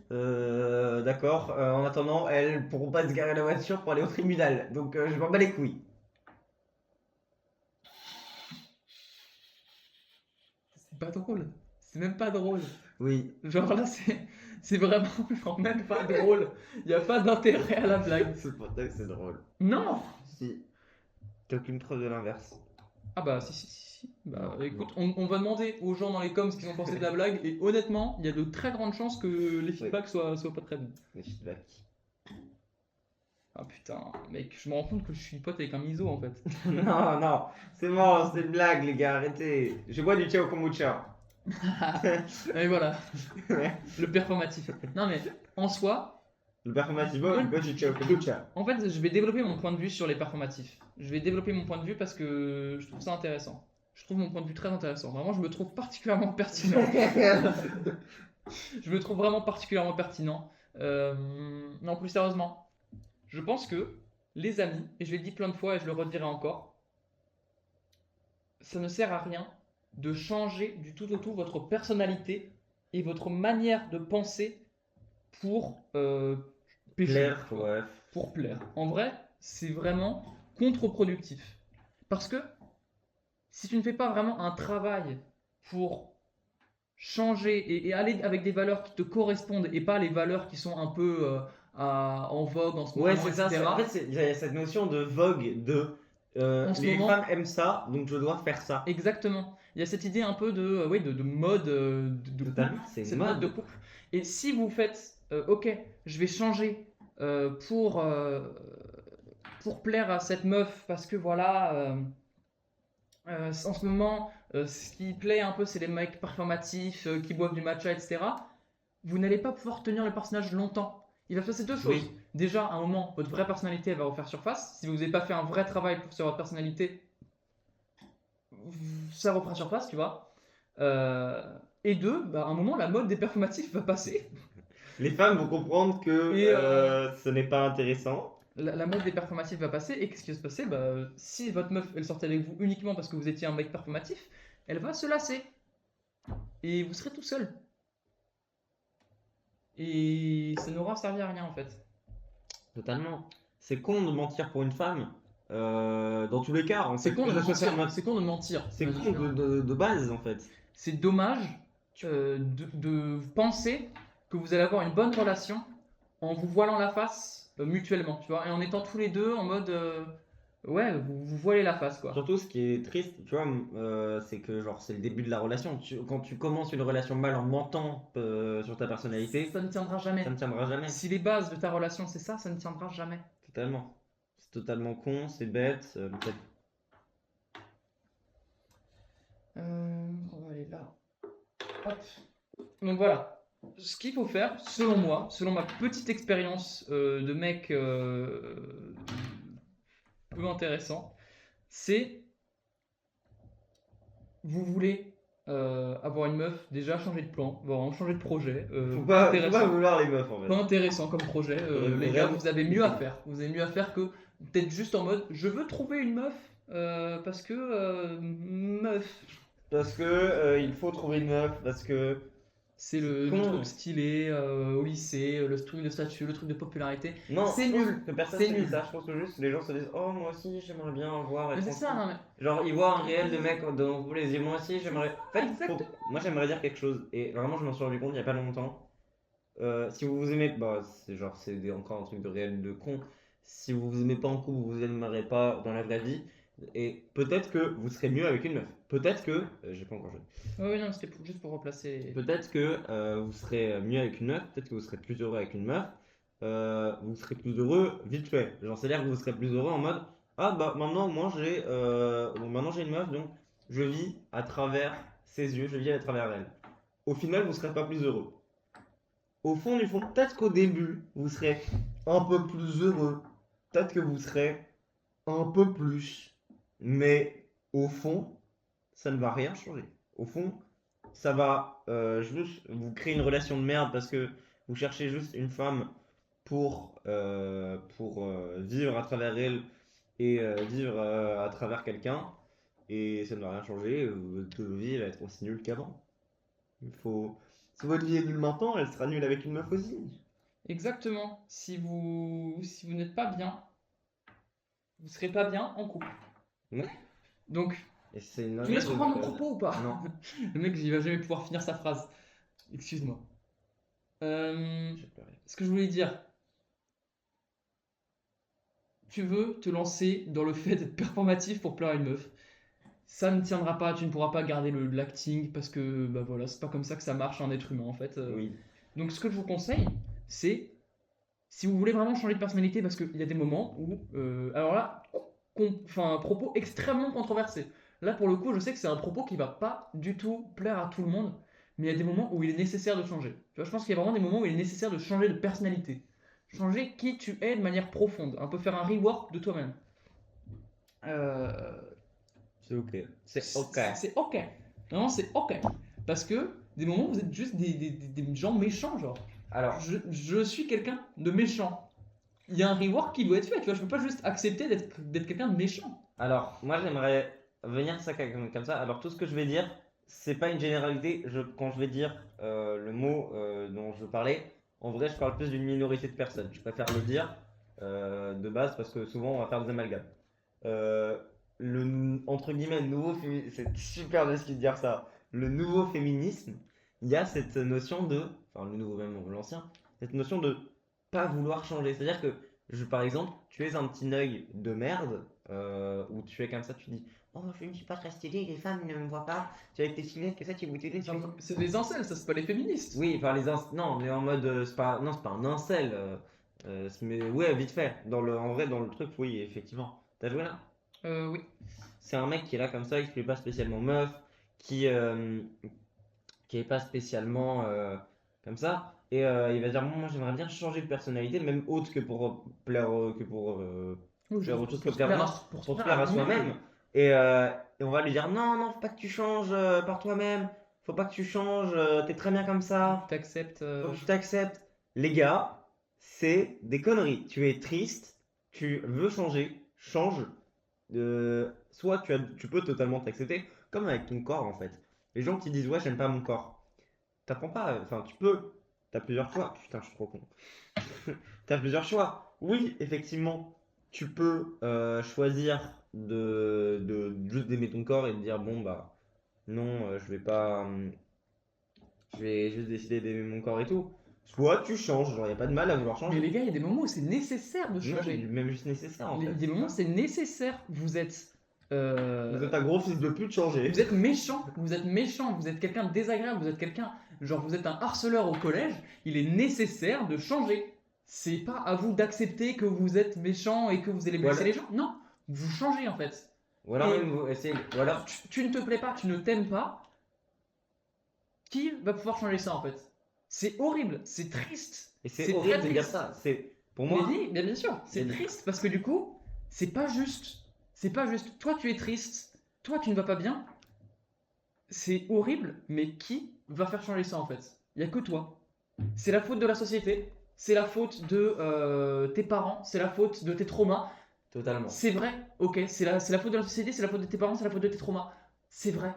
D'accord. En attendant, elles pourront pas se garer la voiture pour aller au tribunal. Donc, je m'en bats les couilles.
C'est pas drôle. C'est même pas drôle.
Oui.
Genre là, c'est vraiment genre, même pas drôle. Y a pas d'intérêt à la blague.
C'est pour ça que c'est drôle.
Non!
Si. T'as aucune preuve de l'inverse.
Ah bah si. Bah
Non,
écoute, on va demander aux gens dans les coms ce qu'ils ont pensé de la blague et honnêtement, il y a de très grandes chances que les feedbacks soient pas très bons.
Les feedbacks.
Ah putain, mec, je me rends compte que je suis pote avec un miso en fait.
Non, non. C'est bon, c'est une blague, les gars, arrêtez. Je bois du thé au kombucha.
Et voilà, le performatif. Non mais en soi,
Le performatif, il boit du thé au kombucha.
en fait, je vais développer mon point de vue sur les performatifs. Je vais développer mon point de vue parce que je trouve ça intéressant. Je trouve mon point de vue très intéressant. Vraiment, je me trouve particulièrement pertinent. Je me trouve vraiment particulièrement pertinent. Non, plus sérieusement, je pense que les amis, et je l'ai dit plein de fois et je le redirai encore, ça ne sert à rien de changer du tout au tout votre personnalité et votre manière de penser pour pécho,
Plaire,
tu vois,
ouais.
pour plaire. En vrai, c'est vraiment contre-productif. Parce que si tu ne fais pas vraiment un travail pour changer et aller avec des valeurs qui te correspondent et pas les valeurs qui sont un peu en vogue en ce moment,
Ouais, c'est ça.
etc.
En fait, il y a cette notion de vogue, de
En ce
les
moment-
femmes aiment ça, donc je dois faire ça.
Exactement. Il y a cette idée un peu de, oui, de mode, de
Totalement,
couple.
c'est une
Cette mode de
mode.
couple. Et si vous faites, ok, je vais changer pour plaire à cette meuf parce que voilà, en ce moment, ce qui plaît un peu, c'est les mecs performatifs qui boivent du matcha, etc. Vous n'allez pas pouvoir tenir le personnage longtemps. Il va se passer deux choses.
Oui.
Déjà, à un moment, votre vraie personnalité elle va refaire surface. Si vous n'avez pas fait un vrai travail pour sur votre personnalité, ça reprend surface, tu vois. Et deux, bah, à un moment, la mode des performatifs va passer.
Les femmes vont comprendre que
Et,
ce n'est pas intéressant.
La mode des performatifs va passer. Et qu'est-ce qui va se passer? Bah, si votre meuf, elle sortait avec vous uniquement parce que vous étiez un mec performatif, elle va se lasser. Et vous serez tout seul. Et ça n'aura servi à rien en fait.
Totalement. C'est con de mentir pour une femme. Dans tous les cas, en
C'est
fait,
con de
que ce soit
mentir. C'est con de mentir.
C'est
Vas-y,
con de base, en fait.
C'est dommage de penser que vous allez avoir une bonne relation en vous voilant la face mutuellement, tu vois, et en étant tous les deux en mode ouais, vous voilez la face quoi.
Surtout, ce qui est triste, tu vois, c'est que genre c'est le début de la relation. Quand tu commences une relation mal en mentant sur ta personnalité,
Ça ne tiendra jamais.
ça ne tiendra jamais.
Si les bases de ta relation c'est ça, ça ne tiendra jamais.
Totalement. C'est totalement con, c'est bête. Peut-être.
On va aller là. Hop. Donc voilà. Ce qu'il faut faire, selon moi, selon ma petite expérience de mec peu intéressant, c'est vous voulez avoir une meuf, déjà changer de plan, vraiment changer de projet.
Faut pas
Intéressant.
vouloir les meufs, en fait.
Pas intéressant comme projet. Les gars,
Vraiment.
vous avez mieux à faire. Vous avez mieux à faire que d'être juste en mode je veux trouver une meuf parce que meuf.
Parce que il faut trouver une meuf, parce que
C'est le
con.
truc stylé au lycée, le truc de statut, le truc de popularité.
Non,
C'est
je pense
nul.
que personne
C'est
se dit
nul.
ça. Je pense que juste les gens se disent oh moi aussi j'aimerais bien voir.
Mais
être
c'est ça,
ensemble.
non mais.
Genre ils voient un réel de mec devant vous les yeux. Moi aussi j'aimerais. En fait,
Exactement.
moi j'aimerais dire quelque chose et vraiment je m'en suis rendu compte il y a pas longtemps. Si vous vous aimez, bah c'est genre encore un truc de réel de con. Si vous vous aimez pas en couple, vous vous aimerez pas dans la vraie vie. Et peut-être que vous serez mieux avec une meuf. Peut-être que j'ai pas encore joué.
Oui, non, c'était juste pour replacer.
Peut-être que vous serez mieux avec une meuf, peut-être que vous serez plus heureux avec une meuf, vous serez plus heureux vite fait. Genre, c'est-à-dire que vous serez plus heureux en mode ah bah maintenant, moi maintenant j'ai une meuf, donc je vis à travers ses yeux, je vis à travers elle. au final, vous serez pas plus heureux. Au fond du fond, peut-être qu'au début, vous serez un peu plus heureux. Peut-être que vous serez un peu plus. Mais au fond, ça ne va rien changer. Au fond, ça va juste vous créer une relation de merde parce que vous cherchez juste une femme pour vivre à travers elle et vivre à travers quelqu'un. Et ça ne va rien changer. Votre vie va être aussi nulle qu'avant. Il faut... Si votre vie est nulle maintenant, elle sera nulle avec une meuf aussi.
Exactement. Si vous n'êtes pas bien, vous serez pas bien en couple.
Ouais.
Donc,
Et c'est une
tu me laisses
de
reprendre mon propos ou pas?
Non,
Le mec, il va jamais pouvoir finir sa phrase. Excuse-moi.
j'ai pleuré.
Ce que je voulais dire, tu veux te lancer dans le fait d'être performatif pour plaire à une meuf. Ça ne tiendra pas, tu ne pourras pas garder l'acting parce que bah voilà, c'est pas comme ça que ça marche un être humain en fait.
Oui.
Donc ce que je vous conseille, c'est si vous voulez vraiment changer de personnalité, parce qu'il y a des moments où, alors là, enfin un propos extrêmement controversé. Là pour le coup, je sais que c'est un propos qui va pas du tout plaire à tout le monde, mais il y a des moments où il est nécessaire de changer. Tu vois, je pense qu'il y a vraiment des moments où il est nécessaire de changer de personnalité, changer qui tu es de manière profonde, un peu faire un rework de toi-même. Euh,
C'est ok. C'est ok.
c'est ok. Vraiment, c'est ok. Parce que des moments, vous êtes juste des gens méchants, genre.
Alors,
Je suis quelqu'un de méchant. Il y a un rework qui doit être fait, tu vois. Je peux pas juste accepter d'être quelqu'un de méchant.
moi j'aimerais venir ça comme ça. Alors tout ce que je vais dire, c'est pas une généralité. Quand je vais dire le mot dont je veux parler, en vrai je parle plus d'une minorité de personnes. Je préfère le dire de base parce que souvent on va faire des amalgames. Euh, entre guillemets, nouveau féminisme, c'est super de dire ça. Le nouveau féminisme, il y a cette notion de, enfin le nouveau même ou l'ancien, cette notion de pas vouloir changer. C'est-à-dire que, par exemple, tu es un petit œil de merde, où tu es comme ça, tu dis, oh je ne suis pas très stylé, les femmes ne me voient pas, tu es avec tes lunettes, que ça, tu es bouté dessus.
C'est des incels, ça, c'est pas les féministes.
Oui, enfin non, mais en mode, non, c'est pas un incel, mais ouais, vite fait. En vrai, dans le truc, oui, effectivement. T'as joué là?
Oui.
C'est un mec qui est là comme ça, qui n'est pas spécialement meuf, qui euh, qui est pas spécialement comme ça. Et il va dire, moi j'aimerais bien changer de personnalité, même autre que pour plaire,
Oui,
plaire autre chose que
pour se
plaire,
plaire
non,
pour se
pour se
plaire
plaire à
lui-même.
soi-même. Et on va lui dire, non, non, faut pas que tu changes par toi-même, faut pas que tu changes, t'es très bien comme ça,
T'acceptes.
faut que tu t'acceptes. Les gars, c'est des conneries. Tu es triste, tu veux changer, change. Soit tu peux totalement t'accepter, comme avec ton corps en fait. Les gens qui disent ouais, j'aime pas mon corps. T'apprends pas, enfin tu peux. T'as plusieurs choix. Putain, je suis trop con. T'as plusieurs choix. Oui, effectivement, tu peux choisir de juste d'aimer ton corps et de dire bon bah non, je vais pas, je vais juste décider d'aimer mon corps et tout. Soit tu changes, genre y a pas de mal à vouloir
Mais
changer.
les gars, il y a des moments où c'est nécessaire de
Non,
changer.
même juste nécessaire en
Il y a
fait.
des moments où c'est nécessaire.
Vous êtes un gros fils de pute, changez.
Vous êtes méchant, vous êtes méchant, vous êtes quelqu'un de désagréable, vous êtes quelqu'un, genre vous êtes un harceleur au collège, il est nécessaire de changer. C'est pas à vous d'accepter que vous êtes méchant et que vous allez blesser
Voilà.
les gens. Non, vous changez en fait.
Ou alors
Et
même vous essayez. Ou alors.
tu ne te plais pas, tu ne t'aimes pas, qui va pouvoir changer ça en fait? C'est horrible, c'est triste,
Et c'est
c'est
horrible
très
de dire
triste.
ça. C'est pour
Mais
moi.
oui, bien sûr, c'est
Mais-
triste parce que du coup, c'est pas juste. C'est pas juste. Toi, tu es triste, toi, tu ne vas pas bien, c'est horrible, mais qui va faire changer ça en fait? Il y a que toi. C'est la faute de la société, c'est la faute de tes parents, c'est la faute de tes traumas.
Totalement.
C'est vrai, ok, c'est la faute de la société, c'est la faute de tes parents, c'est la faute de tes traumas. C'est vrai.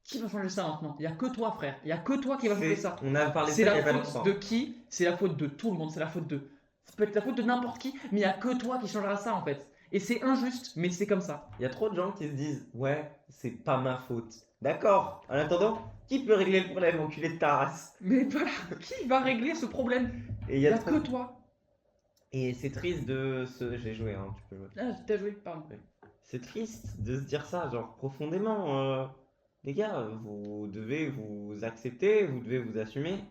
Qui va changer ça maintenant? Il y a que toi, frère. Il y a que toi qui va changer ça.
On a parlé de
C'est
ça il y
la
a pas
faute
longtemps.
de qui? C'est la faute de tout le monde, c'est la faute de. Ça peut être la faute de n'importe qui, mais il n'y a que toi qui changera ça en fait. Et c'est injuste, mais c'est comme ça.
Il y a trop de gens qui se disent ouais, c'est pas ma faute. D'accord. En attendant, qui peut régler le problème, enculé de ta race?
Mais voilà, qui va régler ce problème?
Et
Il n'y a que toi.
Et c'est triste de se. J'ai joué, hein, tu peux jouer.
Ah, t'as joué, pardon.
C'est triste de se dire ça, genre profondément. Les gars, vous devez vous accepter, vous devez vous assumer.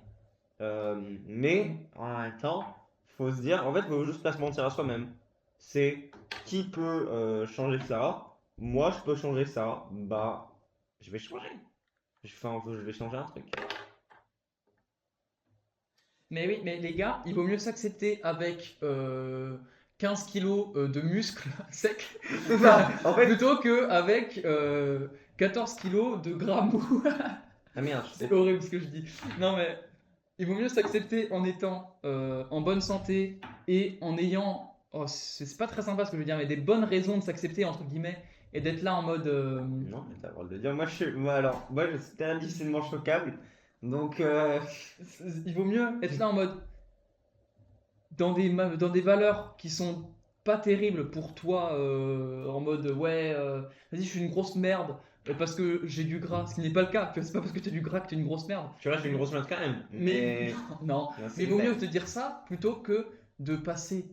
Mais en même temps, faut se dire, en fait, faut juste pas se mentir à soi-même. C'est qui peut changer ça? Moi, je peux changer ça. Bah, je vais changer. Je vais changer un truc.
Mais oui, mais les gars, il vaut mieux s'accepter avec 15 kilos de muscles secs
C'est ça. En fait,
plutôt que avec 14 kilos de gras mou.
ah merde,
C'est horrible ce que je dis. Non, mais il vaut mieux s'accepter en étant en bonne santé et en ayant, oh, c'est pas très sympa ce que je veux dire, mais des bonnes raisons de s'accepter, entre guillemets, et d'être là en mode.
Non, mais t'as le droit de le dire. Moi, je suis très difficilement choquable. Donc,
Il vaut mieux être là en mode. Dans des valeurs qui sont pas terribles pour toi, en mode ouais, vas-y, je suis une grosse merde parce que j'ai du gras, ce qui n'est pas le cas. Tu vois, c'est pas parce que tu as du gras que tu es une grosse merde.
tu vois, j'ai une grosse note quand même.
Mais
Mais,
non,
non, c'est
mais il
une
vaut mieux
bête.
te dire ça plutôt que de passer.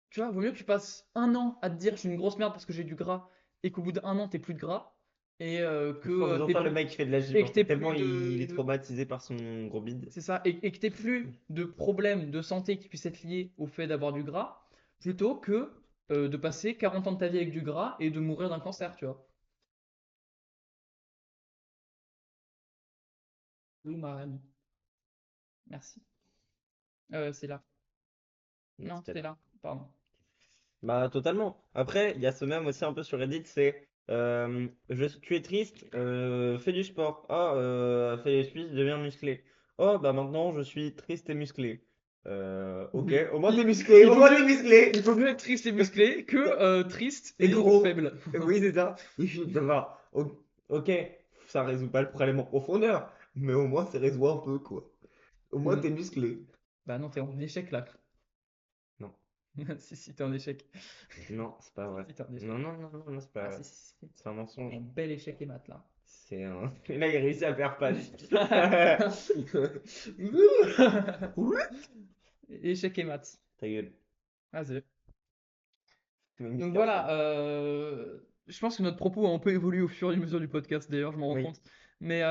Tu vois, vaut mieux que tu passes un an à te dire je suis une grosse merde parce que j'ai du gras et qu'au bout d'un an t'aies plus de gras et
Je pense que
t'aies
j'entends le
plus
mec qui fait de la gym,
et
en
que
fait,
t'aies
tellement
plus
il est
de
traumatisé par son gros bide.
c'est ça, et que t'aies plus de problèmes de santé qui puissent être liés au fait d'avoir du gras, plutôt que de passer 40 ans de ta vie avec du gras et de mourir d'un cancer, tu vois. Oui, ma reine. Merci. C'est là.
Non,
Non,
c'était
c'est
là.
là. Pardon.
Bah, totalement. Après, il y a ce même aussi un peu sur Reddit, c'est tu es triste, fais du sport. Ah, fais les Suisses, deviens musclé. Oh, bah maintenant je suis triste et musclé. Ok,
Oui.
au moins t'es musclé,
Il
au
vaut
moins t'es
mieux,
musclé.
il vaut mieux être triste et musclé que triste
Et
et
gros.
faible.
Oui, c'est ça. Ça va. Ok, ça résout pas le problème en profondeur, mais au moins ça résout un peu, quoi. Au moins
Mm.
t'es musclé.
Bah non, t'es en échec là.
Non,
Si, si, t'es en échec.
non, c'est pas vrai.
Si, t'es en échec.
Non, non, non, non, non, c'est pas
Ah,
vrai.
si, si, si.
C'est un
T'es
mensonge.
en bel échec et mat là.
C'est un. Là, il réussit à faire face.
Échec et mat.
Ta gueule.
Ah, c'est.
Tu m'as mis
Donc
personne.
voilà, je pense que notre propos a un peu évolué au fur et à mesure du podcast, d'ailleurs, je m'en rends
Oui.
compte. Mais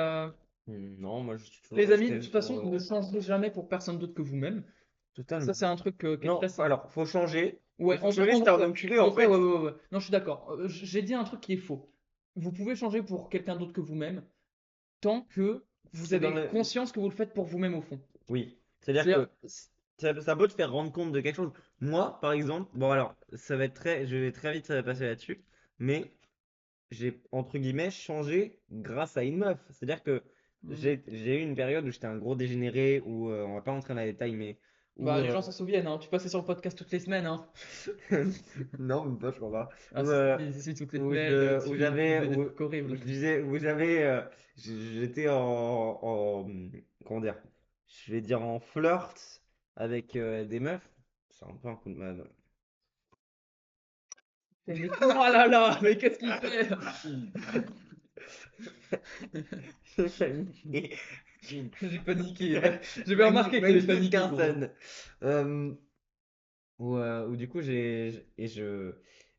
Non, moi je suis toujours
les amis, de
resté
toute
sur.
façon, ne changez jamais pour personne d'autre que vous-même. Ça,
Totalement.
c'est un truc qui est très
Non,
simple.
alors, faut changer.
Ouais,
Il faut changer,
en
c'est
vrai,
un
ouais.
enculé
En
en
vrai, ouais,
fait.
ouais, ouais, ouais. Non, je suis d'accord. J'ai dit un truc qui est faux. Vous pouvez changer pour quelqu'un d'autre que vous-même, tant que vous
C'est dans
avez
le.
conscience que vous le faites pour vous-même au fond.
Oui. C'est-à-dire
C'est-à-dire,
que ça peut te faire rendre compte de quelque chose. Moi, par exemple, bon alors, ça va être très. Je vais très vite passer là-dessus. Mais j'ai, entre guillemets, changé grâce à une meuf. C'est-à-dire que j'ai eu une période où j'étais un gros dégénéré, où on va pas rentrer dans les détails, mais où,
bah, les gens s'en souviennent, hein. Tu passais sur le podcast toutes les semaines, hein.
non, même pas, je crois pas.
Ah, si, si, toutes les semaines,
Où
tu
j'avais,
faisais des trucs
où
horribles.
je disais, où j'avais, j'étais comment dire, je vais dire en flirt avec des meufs. C'est un peu un coup de mal.
Mais oh là là, mais qu'est-ce qu'il fait?
J'ai paniqué.
J'ai paniqué, ouais. J'avais remarqué que t'avais
Magnifique
paniqué, gros.
personne. Euh, où du coup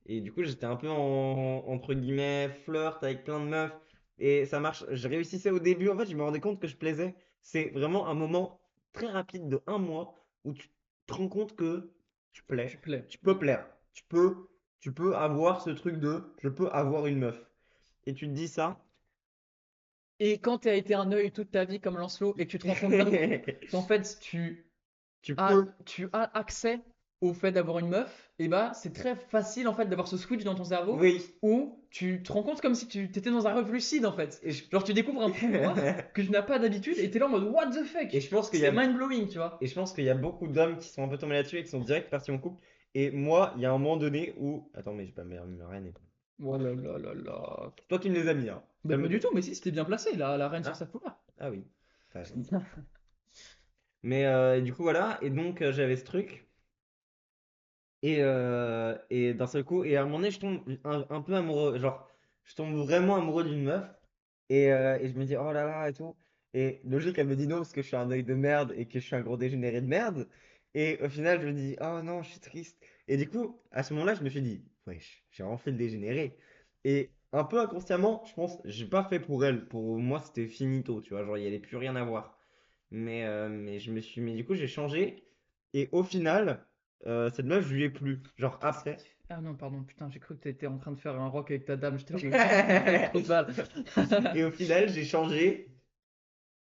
et du coup j'étais un peu entre guillemets flirt avec plein de meufs et ça marche. Je réussissais au début. En fait, je me rendais compte que je plaisais. C'est vraiment un moment très rapide de un mois où tu te rends compte que tu
Tu
plais.
plais.
Tu peux plaire. Tu peux avoir ce truc de je peux avoir une meuf. Et tu te dis ça.
Et quand tu as été un œil toute ta vie comme Lancelot et que tu te rends compte d'un coup qu'en fait
Tu peux.
tu as accès au fait d'avoir une meuf, et bah c'est très facile en fait d'avoir ce switch dans ton cerveau
Oui.
où tu te rends compte comme si tu étais dans un rêve lucide en fait.
Et je...
Genre tu découvres un pouvoir que tu n'as pas d'habitude et t'es là en mode what the
et
fuck?
je pense qu'il y
C'est
a
mind blowing, tu vois.
Et je pense qu'il y a beaucoup d'hommes qui sont un peu tombés là-dessus et qui sont direct partis en couple. Et moi, il y a un moment donné où. Attends, mais j'ai pas me reine.
Oh là là là là.
C'est toi qui me les as mis, hein.
Bah pas du tout, mais si c'était bien placé, la reine sur
Ah,
sa couleur.
ah oui. T'as raison. Mais du coup, voilà. Et donc, j'avais ce truc. Et d'un seul coup, et à un moment donné, je tombe un peu amoureux. Genre, je tombe vraiment amoureux d'une meuf. Et je me dis, oh là là, et tout. Et logique, elle me dit non parce que je suis un œil de merde et que je suis un gros dégénéré de merde. Et au final, je me dis, oh non, je suis triste. Et du coup, à ce moment-là, je me suis dit, wesh, j'ai vraiment fait le dégénéré. Et un peu inconsciemment, je pense, j'ai pas fait pour elle. Pour moi, c'était finito, tu vois. Genre, il n'y avait plus rien à voir. Mais je me suis, mais du coup, j'ai changé. Et au final, cette meuf, je lui ai plu. Genre,
Qu'est-ce que
après.
tu fais? Ah non, pardon, putain, j'ai cru que t'étais en train de faire un rock avec ta dame. J'étais là, mais qu'est-ce qu'il fait, le trou de balle?
Et au final, j'ai changé.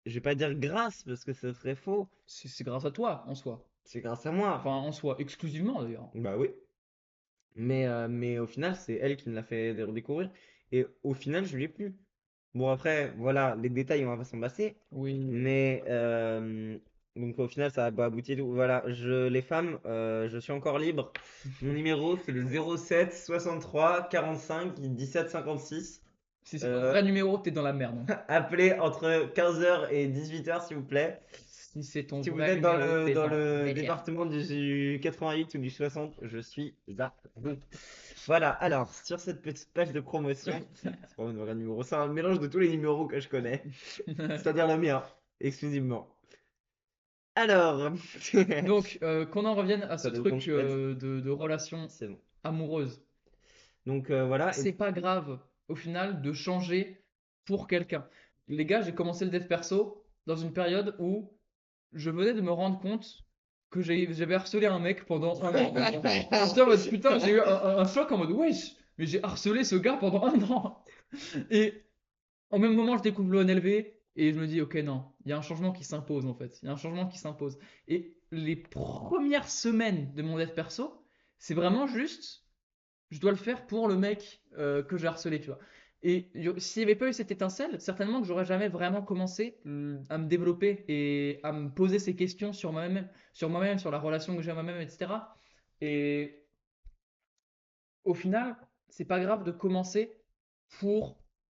je vais pas dire grâce parce que ce serait faux.
C'est grâce à toi, en soi.
C'est grâce à moi.
Enfin, en soi, exclusivement d'ailleurs.
Bah oui. Mais au final, c'est elle qui me l'a fait redécouvrir. Et au final, je l'ai plus. Bon, après, voilà, les détails, on va pas s'en passer.
Oui.
Mais donc au final, ça a pas abouti. Et tout. Voilà, les femmes, je suis encore libre. Mon numéro, c'est le 07 63 45 17 56.
Si c'est ton
Euh,
vrai numéro, t'es dans la merde, hein.
Appelez entre 15h et 18h, s'il vous plaît.
Si c'est ton
Si vous
vrai
êtes dans
numéro,
le,
t'es
dans
dans la
le
merde.
département du 88 ou du 60, je suis à vous. Voilà, alors, sur cette petite page de promotion, c'est pas mon vrai numéro, c'est un mélange de tous les numéros que je connais, c'est-à-dire le mien, exclusivement. Alors,
Donc, qu'on en revienne à ce
ça doit qu'on
truc
se pète,
de relation
c'est bon.
amoureuse.
Donc voilà, et
C'est pas grave, au final, de changer pour quelqu'un. Les gars, j'ai commencé le dev perso dans une période où je venais de me rendre compte que j'avais harcelé un mec pendant un an. J'étais en mode, putain, j'ai eu un choc en mode, wesh, mais j'ai harcelé ce gars pendant un an. Et en même moment, je découvre le NLV et je me dis, ok, non, il y a un changement qui s'impose en fait. Il y a un changement qui s'impose. Et les premières semaines de mon dev perso, c'est vraiment juste, je dois le faire pour le mec que j'ai harcelé, tu vois. Et s'il n'y avait pas eu cette étincelle, certainement que j'aurais jamais vraiment commencé à me développer et à me poser ces questions sur moi-même, sur la relation que j'ai à moi-même, etc. Et au final, c'est pas grave de commencer pour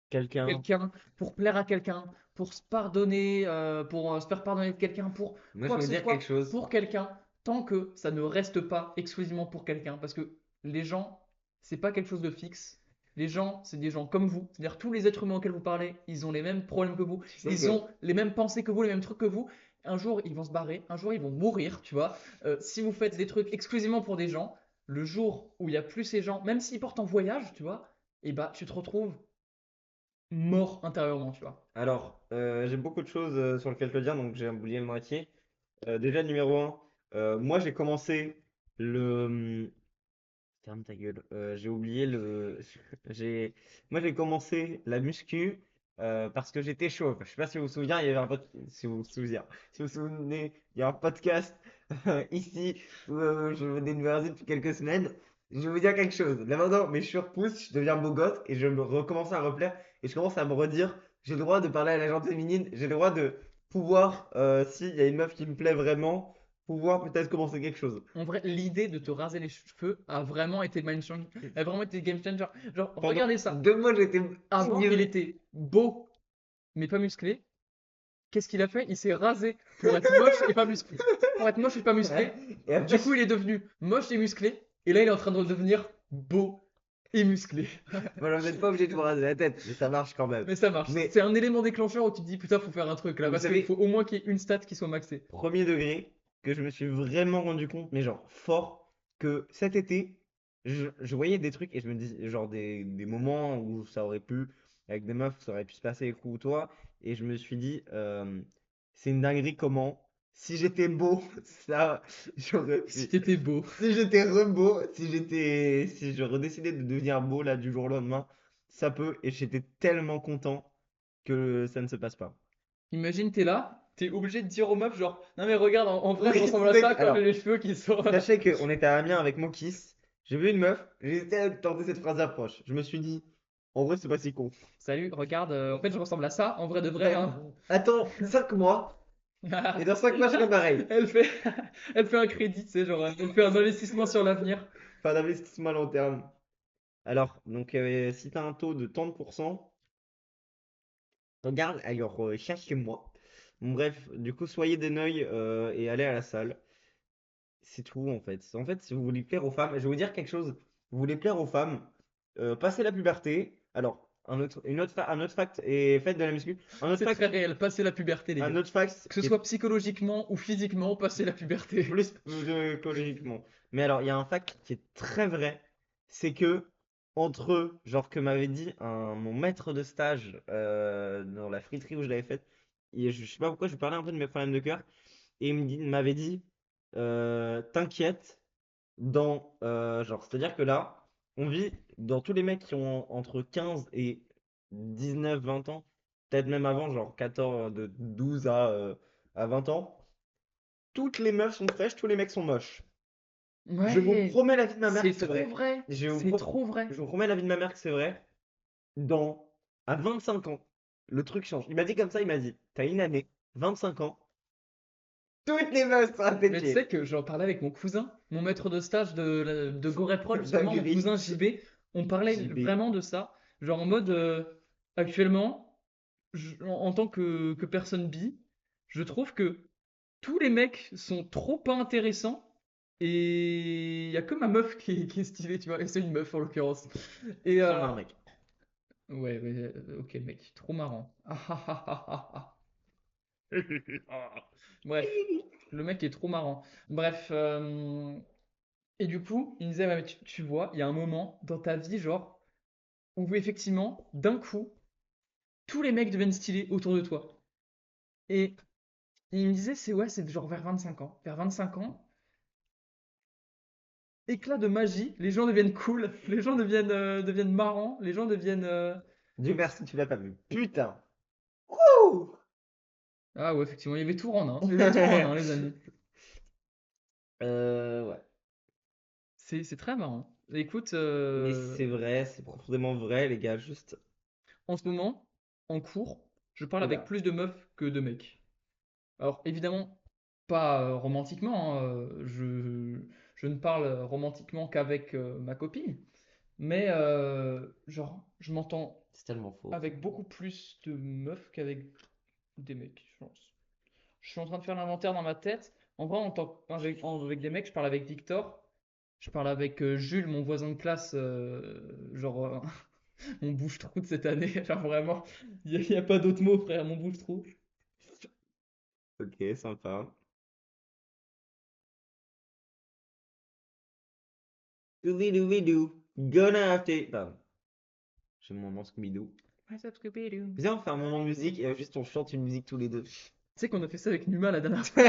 quelqu'un,
quelqu'un, pour plaire à quelqu'un, pour se pardonner, pour se faire pardonner de quelqu'un, pour
moi je
quoi
vais
que
vous
ce
dire quelque
soit,
chose,
pour quelqu'un, tant que ça ne reste pas exclusivement pour quelqu'un. Parce que les gens, c'est pas quelque chose de fixe. Les gens, c'est des gens comme vous. C'est-à-dire tous les êtres humains auxquels vous parlez, ils ont les mêmes problèmes que vous,
tu sais
ils
que,
ont les mêmes pensées que vous, les mêmes trucs que vous. Un jour, ils vont se barrer, un jour, ils vont mourir, tu vois. Si vous faites des trucs exclusivement pour des gens, le jour où il n'y a plus ces gens, même s'ils partent en voyage, tu vois, et bah tu te retrouves mort intérieurement, tu vois.
alors, j'ai beaucoup de choses sur lesquelles te dire, donc j'ai oublié la moitié. Déjà, numéro un, moi j'ai commencé le, ferme ta gueule. J'ai oublié le. J'ai... Moi, j'ai commencé la muscu parce que j'étais chauve. Je sais pas si vous vous souvenez, il y avait si vous vous souvenez, si vous vous souvenez, il y a un podcast ici où je venais de me raser depuis quelques semaines. Je vais vous dire quelque chose. Là maintenant, mes cheveux repoussent, je deviens beau gosse et je me recommence à replaire et je commence à me redire, j'ai le droit de parler à la gente féminine, j'ai le droit de pouvoir, s'il y a une meuf qui me plaît vraiment, pouvoir peut-être commencer quelque chose.
En vrai, l'idée de te raser les cheveux a vraiment été le game changer. A vraiment été game changer. Genre,
Pendant
regardez ça.
2 mois, j'étais
Avant, il
ignoré.
était beau, mais pas musclé. Qu'est-ce qu'il a fait? Il s'est rasé pour être moche et pas musclé. Pour être moche et pas musclé.
Et après,
Du coup, il est devenu moche et musclé. Et là, il est en train de devenir beau et musclé.
voilà, vous n'êtes pas obligé de vous raser la tête, mais ça marche quand même.
Mais ça marche.
Mais
C'est un élément déclencheur où tu te dis, putain, faut faire un truc là.
vous
Parce qu'il faut
savez,
au moins qu'il y ait une stat qui soit maxée.
premier degré, que je me suis vraiment rendu compte, mais genre fort, que cet été, je voyais des trucs et je me dis, genre des moments où ça aurait pu, avec des meufs, ça aurait pu se passer ou toi, et je me suis dit, c'est une dinguerie comment, si j'étais beau, ça, j'aurais
Si
pu.
t'étais beau.
Si j'étais re-beau, si je redécidais de devenir beau là du jour au lendemain, ça peut, et j'étais tellement content que ça ne se passe pas.
Imagine, t'es là, t'es obligé de dire aux meufs, genre, non mais regarde, en vrai, je
Oui,
ressemble à
c'est
ça
que-
quand j'ai
alors,
les cheveux qui sont.
sachez qu'on était à Amiens avec mon kiss, j'ai vu une meuf, j'ai essayé de tenter cette phrase d'approche. Je me suis dit, en vrai, c'est pas si con.
Salut, regarde, en fait, je ressemble à ça, en vrai de vrai,
Eh,
hein.
attends, 5 mois, et dans 5 mois, je serai pareil.
Elle fait, elle fait un crédit, tu sais, genre, elle fait un investissement sur l'avenir.
Pas d'investissement à long terme. Alors, donc, si tu as un taux de 30%, regarde, alors, cherchez-moi. Bon, bref, du coup, soyez des neuils et allez à la salle. C'est tout en fait. En fait, si vous voulez plaire aux femmes, je vais vous dire quelque chose. Vous voulez plaire aux femmes, passez la puberté. Alors, un autre fact et faites de la muscu. Un autre
C'est très
fact,
réel, passer la puberté, les
un
gars.
autre fact
Que ce
qui est
soit psychologiquement ou physiquement, passer la puberté.
plus écologiquement. Mais alors, il y a un fact qui est très vrai, c'est que entre genre que m'avait dit mon maître de stage dans la friterie où je l'avais faite, et je sais pas pourquoi je lui parlais un peu de mes problèmes de cœur, et il m'avait dit, t'inquiète. Genre, c'est-à-dire que là, on vit dans tous les mecs qui ont entre 15 et 19 20 ans, peut-être même avant, genre 14, de 12 à 20 ans, toutes les meufs sont fraîches, tous les mecs sont moches. Je vous
Ouais,
promets la vie de ma mère
c'est
que c'est
trop
vrai.
vrai. C'est trop vrai.
Je vous promets la vie de ma mère que c'est vrai. À 25 ans, le truc change. Il m'a dit comme ça, il m'a dit, t'as une année, 25 ans, toutes les meufs sont à tes
Mais tu
pieds.
sais que j'en parlais avec mon cousin, mon maître de stage de Goreprod, justement, mon
Dinguerie.
cousin JB. On parlait
JB.
vraiment de ça. Genre en mode, actuellement, en tant que personne bi, je trouve que tous les mecs sont trop pas intéressants. Et il y a que ma meuf qui est stylée, tu vois. Et c'est une meuf en l'occurrence. Et
C'en a un mec.
ouais, ouais, ok, mec, trop marrant. Ah, ah, ah, ah, ah, ah. Bref, le mec est trop marrant. Bref, et du coup, il me disait, ouais, mais tu vois, il y a un moment dans ta vie, genre, où effectivement, d'un coup, tous les mecs deviennent stylés autour de toi. Et il me disait, c'est ouais, c'est genre vers 25 ans. Vers 25 ans, éclat de magie, les gens deviennent cool, les gens deviennent marrants, les gens deviennent.
Dieu merci, tu l'as pas vu. Putain. Wouh.
Ah ouais, effectivement, il y avait tout en un. Il y avait tout en un, les amis.
Ouais.
C'est très marrant. Écoute,
Mais c'est vrai, c'est profondément vrai, les gars. Juste.
en ce moment, en cours, je parle avec
Oula.
plus de meufs que de mecs. Alors évidemment, pas romantiquement, hein, je ne parle romantiquement qu'avec ma copine, mais genre, je m'entends
C'est tellement faux.
avec beaucoup plus de meufs qu'avavec des mecs, je pense. Je suis en train de faire l'inventaire dans ma tête. En vrai, avec des mecs, je parle avec Victor, je parle avec Jules, mon voisin de classe, genre mon bouche-trou de cette année. Genre vraiment, il y a pas d'autre mot, frère, mon bouche-trou.
Ok, sympa. Doobie-doobie-doo. Gonna have to. Pardon. J'ai mon moment Scooby-Doo.
What's up, Scooby-Doo?
Viens, on fait un moment musique et juste on chante une musique tous les deux.
Tu sais qu'on a fait ça avec Numa la dernière fois.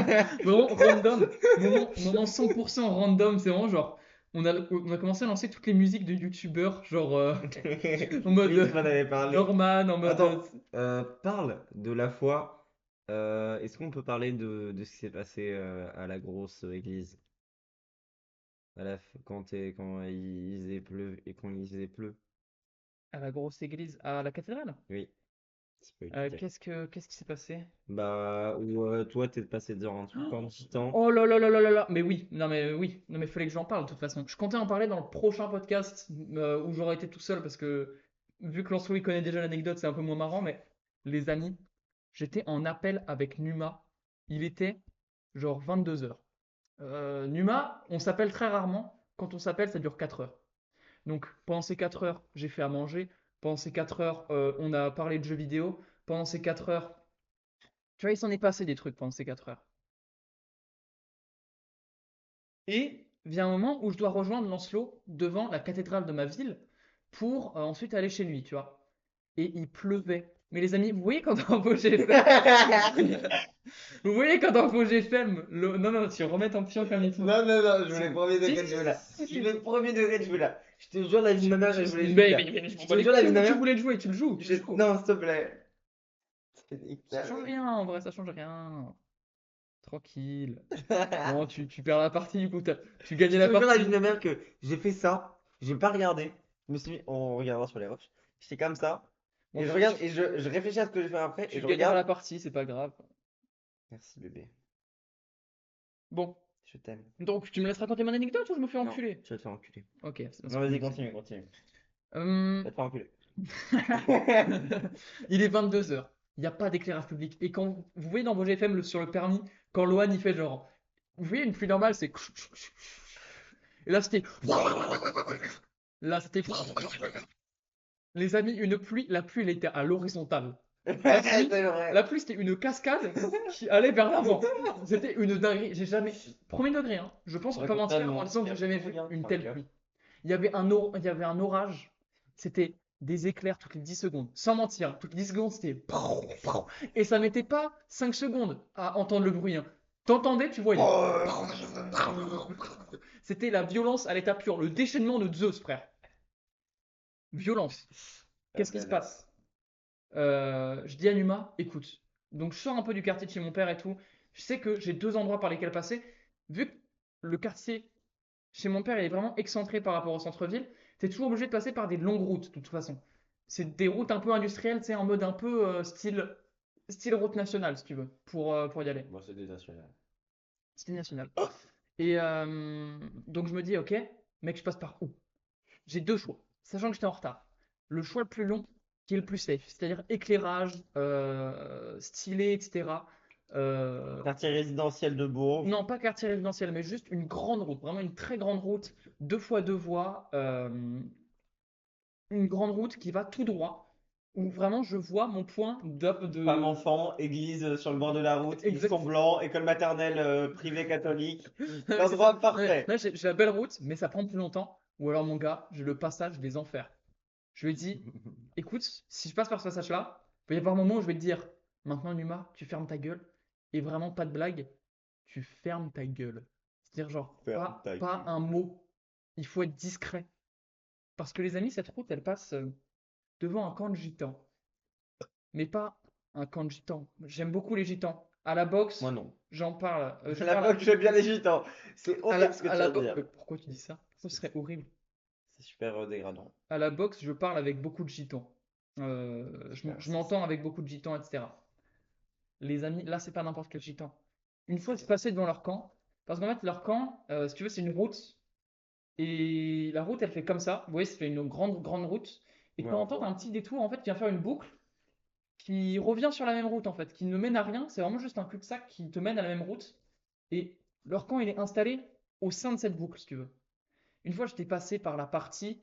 Vraiment random. Moment 100% random. C'est vraiment genre. On a commencé à lancer toutes les musiques de youtubeurs. Genre. En mode.
Oui, tu m'en avais parlé.
Norman, en mode.
Attends, parle de la fois. Est-ce qu'on peut parler de ce qui s'est passé à la grosse église? Quand il faisait pleu et quand il faisait pleu.
À la grosse église. À la cathédrale.
Oui, c'est pas utile.
Qu'est-ce qui s'est passé?
Bah, où toi t'es passé devant un truc pendant ce temps.
Oh là là là là là là. Mais oui. Non mais oui. Non mais fallait que j'en parle de toute façon. Je comptais en parler dans le prochain podcast où j'aurais été tout seul parce que. Vu que Lancelot il connaît déjà l'anecdote, c'est un peu moins marrant. Mais les amis. J'étais en appel avec Numa. Il était genre 22 heures. Numa, on s'appelle très rarement. Quand on s'appelle, ça dure 4 heures. Donc pendant ces 4 heures, j'ai fait à manger. Pendant ces 4 heures, on a parlé de jeux vidéo. Pendant ces 4 heures, tu vois, il s'en est passé des trucs pendant ces 4 heures. Et vient un moment où je dois rejoindre Lancelot devant la cathédrale de ma ville pour ensuite aller chez lui, tu vois. Et il pleuvait. Mais les amis, vous voyez quand on Vosges FM, vous voyez quand on Vosges FM, non, non, tu remets ton pion comme il faut.
Non, non, non, je
Si,
voulais premier
si,
degré de jeu là.
si,
Je
si.
voulais premier degré de jeu là. Je te jure la vie de ma mère, je voulais le
Mais,
jouer là.
mais, mais je m'en
Je
bats
te
les
jure la vie de ma
couilles, tu
mère.
voulais le jouer, tu le joues, tu le joues.
Non, s'il te plaît.
Ça change rien, en vrai, ça change rien. Tranquille. Bon, tu perds la partie, du coup, tu gagnais
Je
la
te jure la vie
partie.
de ma mère que j'ai fait ça. J'ai pas regardé. Je me suis mis, on regardera sur les roches. J'étais comme ça.
Bon,
Et je regarde et je réfléchis à ce que je vais faire après. Et
tu
je
gagneras
regarde.
la partie, c'est pas grave.
Merci bébé.
Bon,
Je t'aime.
donc tu me laisses raconter mon anecdote ou je me fais
Non,
enculer?
tu vas te faire enculer.
Ok, c'est bien ce
Non,
que je me
vas-y,
disais.
continue, continue. Tu
Hum,
vas te faire enculer.
Il est 22 heures. Il n'y a pas d'éclairage public. Et quand vous voyez dans vos GFM sur le permis, quand Loan il fait genre. Vous voyez une pluie normale, c'est. Et là c'était. Là c'était. Les amis, une pluie, la pluie elle était à l'horizontale. La
C'est
pluie,
vrai.
la pluie c'était une cascade qui allait vers l'avant. C'était une dinguerie. J'ai jamais. Premier degré, hein. Je pense pas
Raconte
mentir
tellement.
en disant que j'ai jamais vu
Regarde,
une
par
telle
cœur.
pluie. Il y avait un orage. C'était des éclairs toutes les 10 secondes. Sans mentir, toutes les 10 secondes, c'était. Et ça mettait pas 5 secondes à entendre le bruit, hein. T'entendais, tu voyais. C'était la violence à l'état pur, le déchaînement de Zeus, frère. Violence.
Ah
Qu'est-ce qui
ben
se
là.
passe? Je dis à Numa, écoute, donc je sors un peu du quartier de chez mon père et tout. Je sais que j'ai deux endroits par lesquels passer. Vu que le quartier chez mon père il est vraiment excentré par rapport au centre-ville, t'es toujours obligé de passer par des longues routes, de toute façon. C'est des routes un peu industrielles, tu sais, en mode un peu style route nationale, si tu veux, pour y aller.
Bon, c'est des nationales.
Style national. Et donc je me dis, ok, mec, je passe par où? J'ai deux choix, sachant que j'étais en retard. Le choix le plus long, qui est le plus safe, c'est-à-dire éclairage, stylé, etc. Euh,
Quartier résidentiel de Bourges.
non, pas quartier résidentiel, mais juste une grande route, vraiment une très grande route, deux fois deux voies, une grande route qui va tout droit, où vraiment je vois mon point
Femme,
de...
enfant, église sur le bord de la route, ils sont
Exact.
blancs, école maternelle privée catholique. L'endroit
Ouais,
parfait.
là, j'ai la belle route, mais ça prend plus longtemps. Ou alors, mon gars, j'ai le passage des enfers. Je lui ai dit, écoute, si je passe par ce passage-là, il va y avoir un moment où je vais te dire, maintenant Numa, tu fermes ta gueule. Et vraiment, pas de blague, tu fermes ta gueule. C'est-à-dire, genre,
Ferme
pas,
ta
pas
gueule.
un mot. Il faut être discret. Parce que les amis, cette route, elle passe devant un camp de gitans. Mais pas un camp de gitans. J'aime beaucoup les gitans. À la
Moi
boxe,
non.
j'en parle. Je
La
parle
boxe, j'aime bien les gitans. C'est horrible ce que
à
tu
la
viens de
boxe.
dire.
Pourquoi tu dis ça? Ce
C'est
serait horrible.
c'est super dégradant.
À la boxe, je parle avec beaucoup de gitans.
Super
Je
raciste.
m'entends avec beaucoup de gitans, etc. Les amis, là, c'est pas n'importe quel gitan. Une fois que je passais devant leur camp, parce qu'en fait, leur camp, si tu veux, c'est une route. Et la route, elle fait comme ça. Vous voyez, ça fait une grande, grande route. Et de
Ouais,
temps
on
en temps, t'as
voit.
un petit détour, en fait, qui vient faire une boucle qui revient sur la même route, en fait, qui ne mène à rien. C'est vraiment juste un cul-de-sac qui te mène à la même route. Et leur camp, il est installé au sein de cette boucle, si tu veux. Une fois, j'étais passé par la partie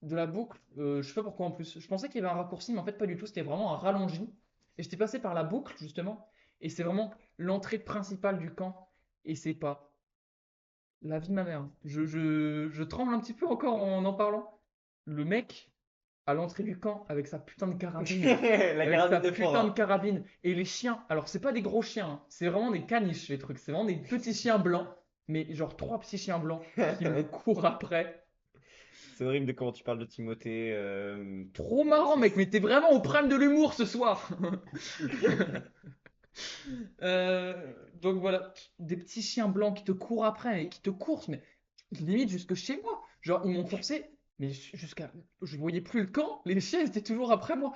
de la boucle. Je sais pas pourquoi en plus. Je pensais qu'il y avait un raccourci, mais en fait pas du tout. C'était vraiment un rallongi. Et j'étais passé par la boucle justement. Et c'est vraiment l'entrée principale du camp. Et c'est pas la vie de ma mère. Je tremble un petit peu encore en parlant. Le mec à l'entrée du camp avec sa putain de carabine.
La
Avec sa
carabine de
putain de
forain.
carabine. Et les chiens. Alors c'est pas des gros chiens, hein. C'est vraiment des caniches les trucs. C'est vraiment des petits chiens blancs. Mais genre trois petits chiens blancs qui me courent après.
C'est horrible de comment tu parles de Timothée.
Trop marrant, mec, mais t'es vraiment au prime de l'humour ce soir. Donc voilà, des petits chiens blancs qui te courent après et qui te coursent, mais limite jusque chez moi. Genre, ils m'ont forcé, mais jusqu'à. Je voyais plus le camp, les chiens étaient toujours après moi.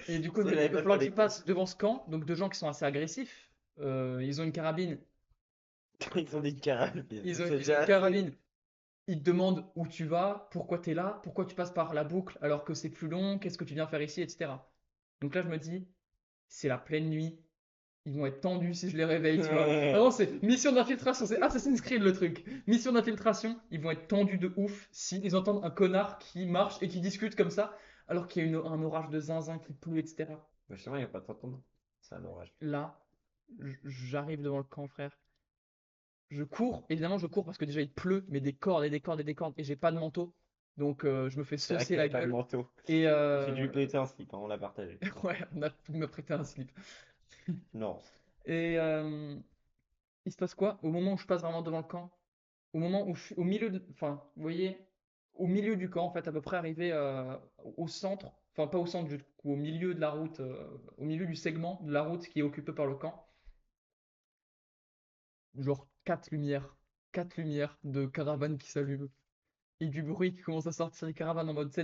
Et du coup,
Ça,
il
j'avais
va
pas
falloir
fait
qu'ils
l'école.
passent devant ce camp, donc de gens qui sont assez agressifs. Ils ont une carabine.
Ils ont des carabines. C'est
Ils ont
déjà
une
assez.
carabine. Ils te demandent où tu vas, pourquoi tu es là, pourquoi tu passes par la boucle alors que c'est plus long, qu'est-ce que tu viens faire ici, etc. Donc là, je me dis, c'est la pleine nuit. Ils vont être tendus si je les réveille, tu vois. Vraiment, c'est mission d'infiltration. C'est Assassin's Creed le truc. Mission d'infiltration. Ils vont être tendus de ouf s'ils entendent un connard qui marche et qui discute comme ça, alors qu'il y a un orage de zinzin qui pleut, etc.
Mais justement, il n'y a pas de temps. C'est un orage.
Là, j'arrive devant le camp, frère. Je cours. Évidemment, je cours parce que déjà il pleut, mais des cordes et des cordes et des cordes. Et j'ai pas de manteau. Donc, je me fais
C'est vrai
saucer
qu'il
la
avait pas le
gueule.
manteau.
Et
J'ai dû lui prêter un slip, hein, on l'a partagé.
ouais, on a pu me prêter un slip.
Non.
Et il se passe quoi? Au moment où je passe vraiment devant le camp, au moment où je suis au milieu de, enfin, vous voyez, au milieu du camp, en fait, à peu près arrivé au centre, enfin pas au centre du coup, au milieu de la route, au milieu du segment de la route qui est occupé par le camp, genre quatre lumières de caravane qui s'allument et du bruit qui commence à sortir des caravanes en mode, tu sais,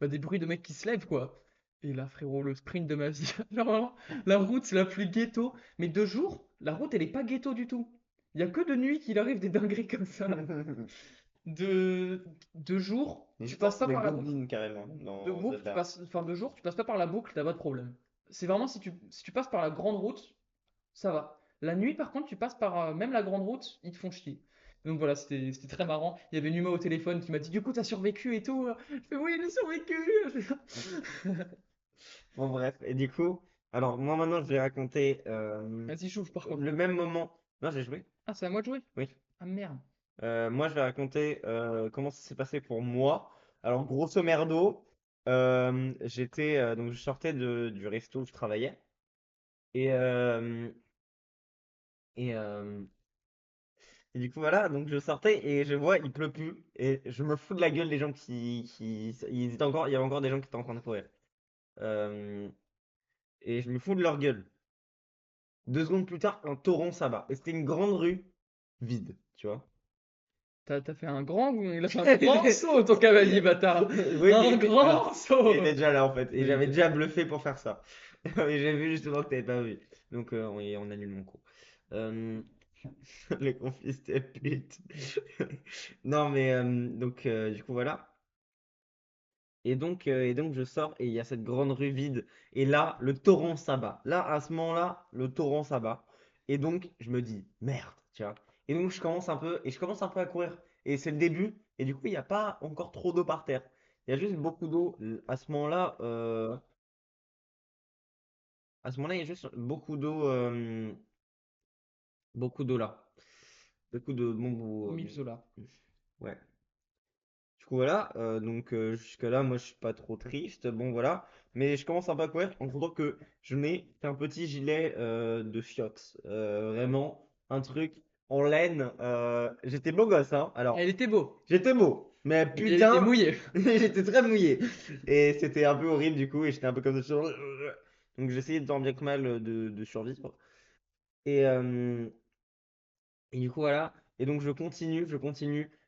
des bruits de mecs qui se lèvent quoi. Et là, frérot, le sprint de ma vie. Genre vraiment, la route c'est la plus ghetto, mais de jour, la route elle est pas ghetto du tout. Il y a que de nuit qu'il arrive des dingueries comme ça là. De, de jour,
Les
tu
gitans,
passes
c'est
pas
des
par la boucle.
goblins carrément
De
dans
boucle, tu
Zelda.
passes, enfin de jour, tu passes pas par la boucle, t'as pas de problème. C'est vraiment si tu passes par la grande route, ça va. La nuit, par contre, tu passes par même la grande route, ils te font chier. Donc voilà, c'était très marrant. Il y avait Numa au téléphone qui m'a dit, du coup, t'as survécu et tout. Je fais, oui, j'ai survécu.
Bon, bref. Et du coup, alors moi maintenant, je vais raconter
Vas-y, chauffe par contre.
le même moment. Non, j'ai joué.
Ah, c'est à moi de jouer?
Oui.
Ah merde.
Moi, je vais raconter comment ça s'est passé pour moi. Alors, grosso merdo, donc je sortais du resto où je travaillais et, euh, et Et du coup, voilà, donc je sortais et je vois, il pleut plus. Et je me fous de la gueule des gens il y avait encore des gens qui étaient en train de courir. Euh, et je me fous de leur gueule. 2 secondes plus tard, un torrent s'abat. Et c'était une grande rue vide, tu vois.
T'as fait un grand, il a fait un grand saut, ton cavalier bâtard.
Oui,
Un
alors,
grand
il
saut.
était déjà là en fait. Et
Oui,
j'avais déjà bluffé pour faire ça. Et j'ai vu justement que t'avais pas vu. Donc on annule mon coup. Euh, les conflits, c'était pute. Non, mais donc, du coup, voilà. Et donc je sors et il y a cette grande rue vide. Et là, le torrent s'abat. Là, à ce moment-là, le torrent s'abat. Et donc, je me dis, merde, tu vois. Et donc, je commence un peu à courir. Et c'est le début. Et du coup, il n'y a pas encore trop d'eau par terre. Il y a juste beaucoup d'eau. À ce moment-là, il y a juste beaucoup d'eau là. Beaucoup de, bon,
1000 Zola.
ouais. Du coup, voilà, donc jusque-là, moi je suis pas trop triste, bon voilà, mais je commence un peu à courir en comptant que je mets un petit gilet de fiotte, vraiment un truc en laine, j'étais beau gosse, hein, alors
Elle était beau,
j'étais beau, mais
mais elle était
putain,
mouillée.
j'étais très mouillé, et c'était un peu horrible du coup, et j'étais un peu comme ça, donc j'essayais de tant bien que mal de survivre, et, et du coup, voilà. Et donc, je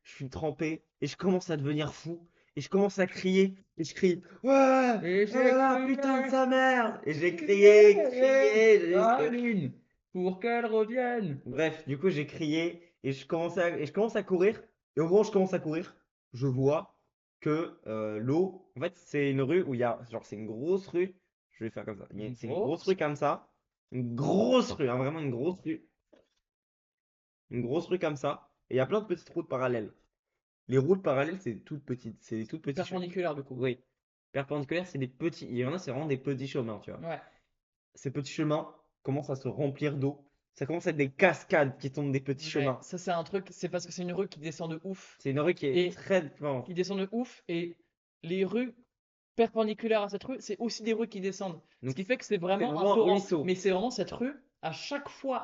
suis trempé et je commence à devenir fou. Et je commence à crier. Et je crie, ouais,
Et
oh là
j'ai
là, putain de
crié,
sa mère. Et j'ai crié,
crié,
crié.
la lune, pour qu'elle revienne.
Bref, du coup, j'ai crié et je commence à courir. Et au moment où je commence à courir, je vois que l'eau, en fait, c'est une rue où il y a, genre, c'est une grosse rue. Je vais faire comme ça.
Une
C'est une grosse rue
grosse.
comme ça. Une grosse rue, hein, vraiment une grosse rue. Une grosse rue comme ça. Et il y a plein de petites routes parallèles. Les routes parallèles, c'est des toutes petits chemins.
Perpendiculaire du coup.
Oui. Perpendiculaires, c'est des petits. Il y en a, c'est vraiment des petits chemins, tu vois.
Ouais.
Ces petits chemins commencent à se remplir d'eau. Ça commence à être des cascades qui tombent des petits
Ouais,
chemins.
ça c'est un truc, c'est parce que c'est une rue qui descend de ouf.
C'est une rue qui est
Et
très lente.
qui descend de ouf. Et les rues perpendiculaires à cette rue, c'est aussi des rues qui descendent. Ce
Donc,
qui fait que c'est
c'est
vraiment un
vraiment un
torrent. Mais
ruisseau.
c'est vraiment cette rue, à chaque fois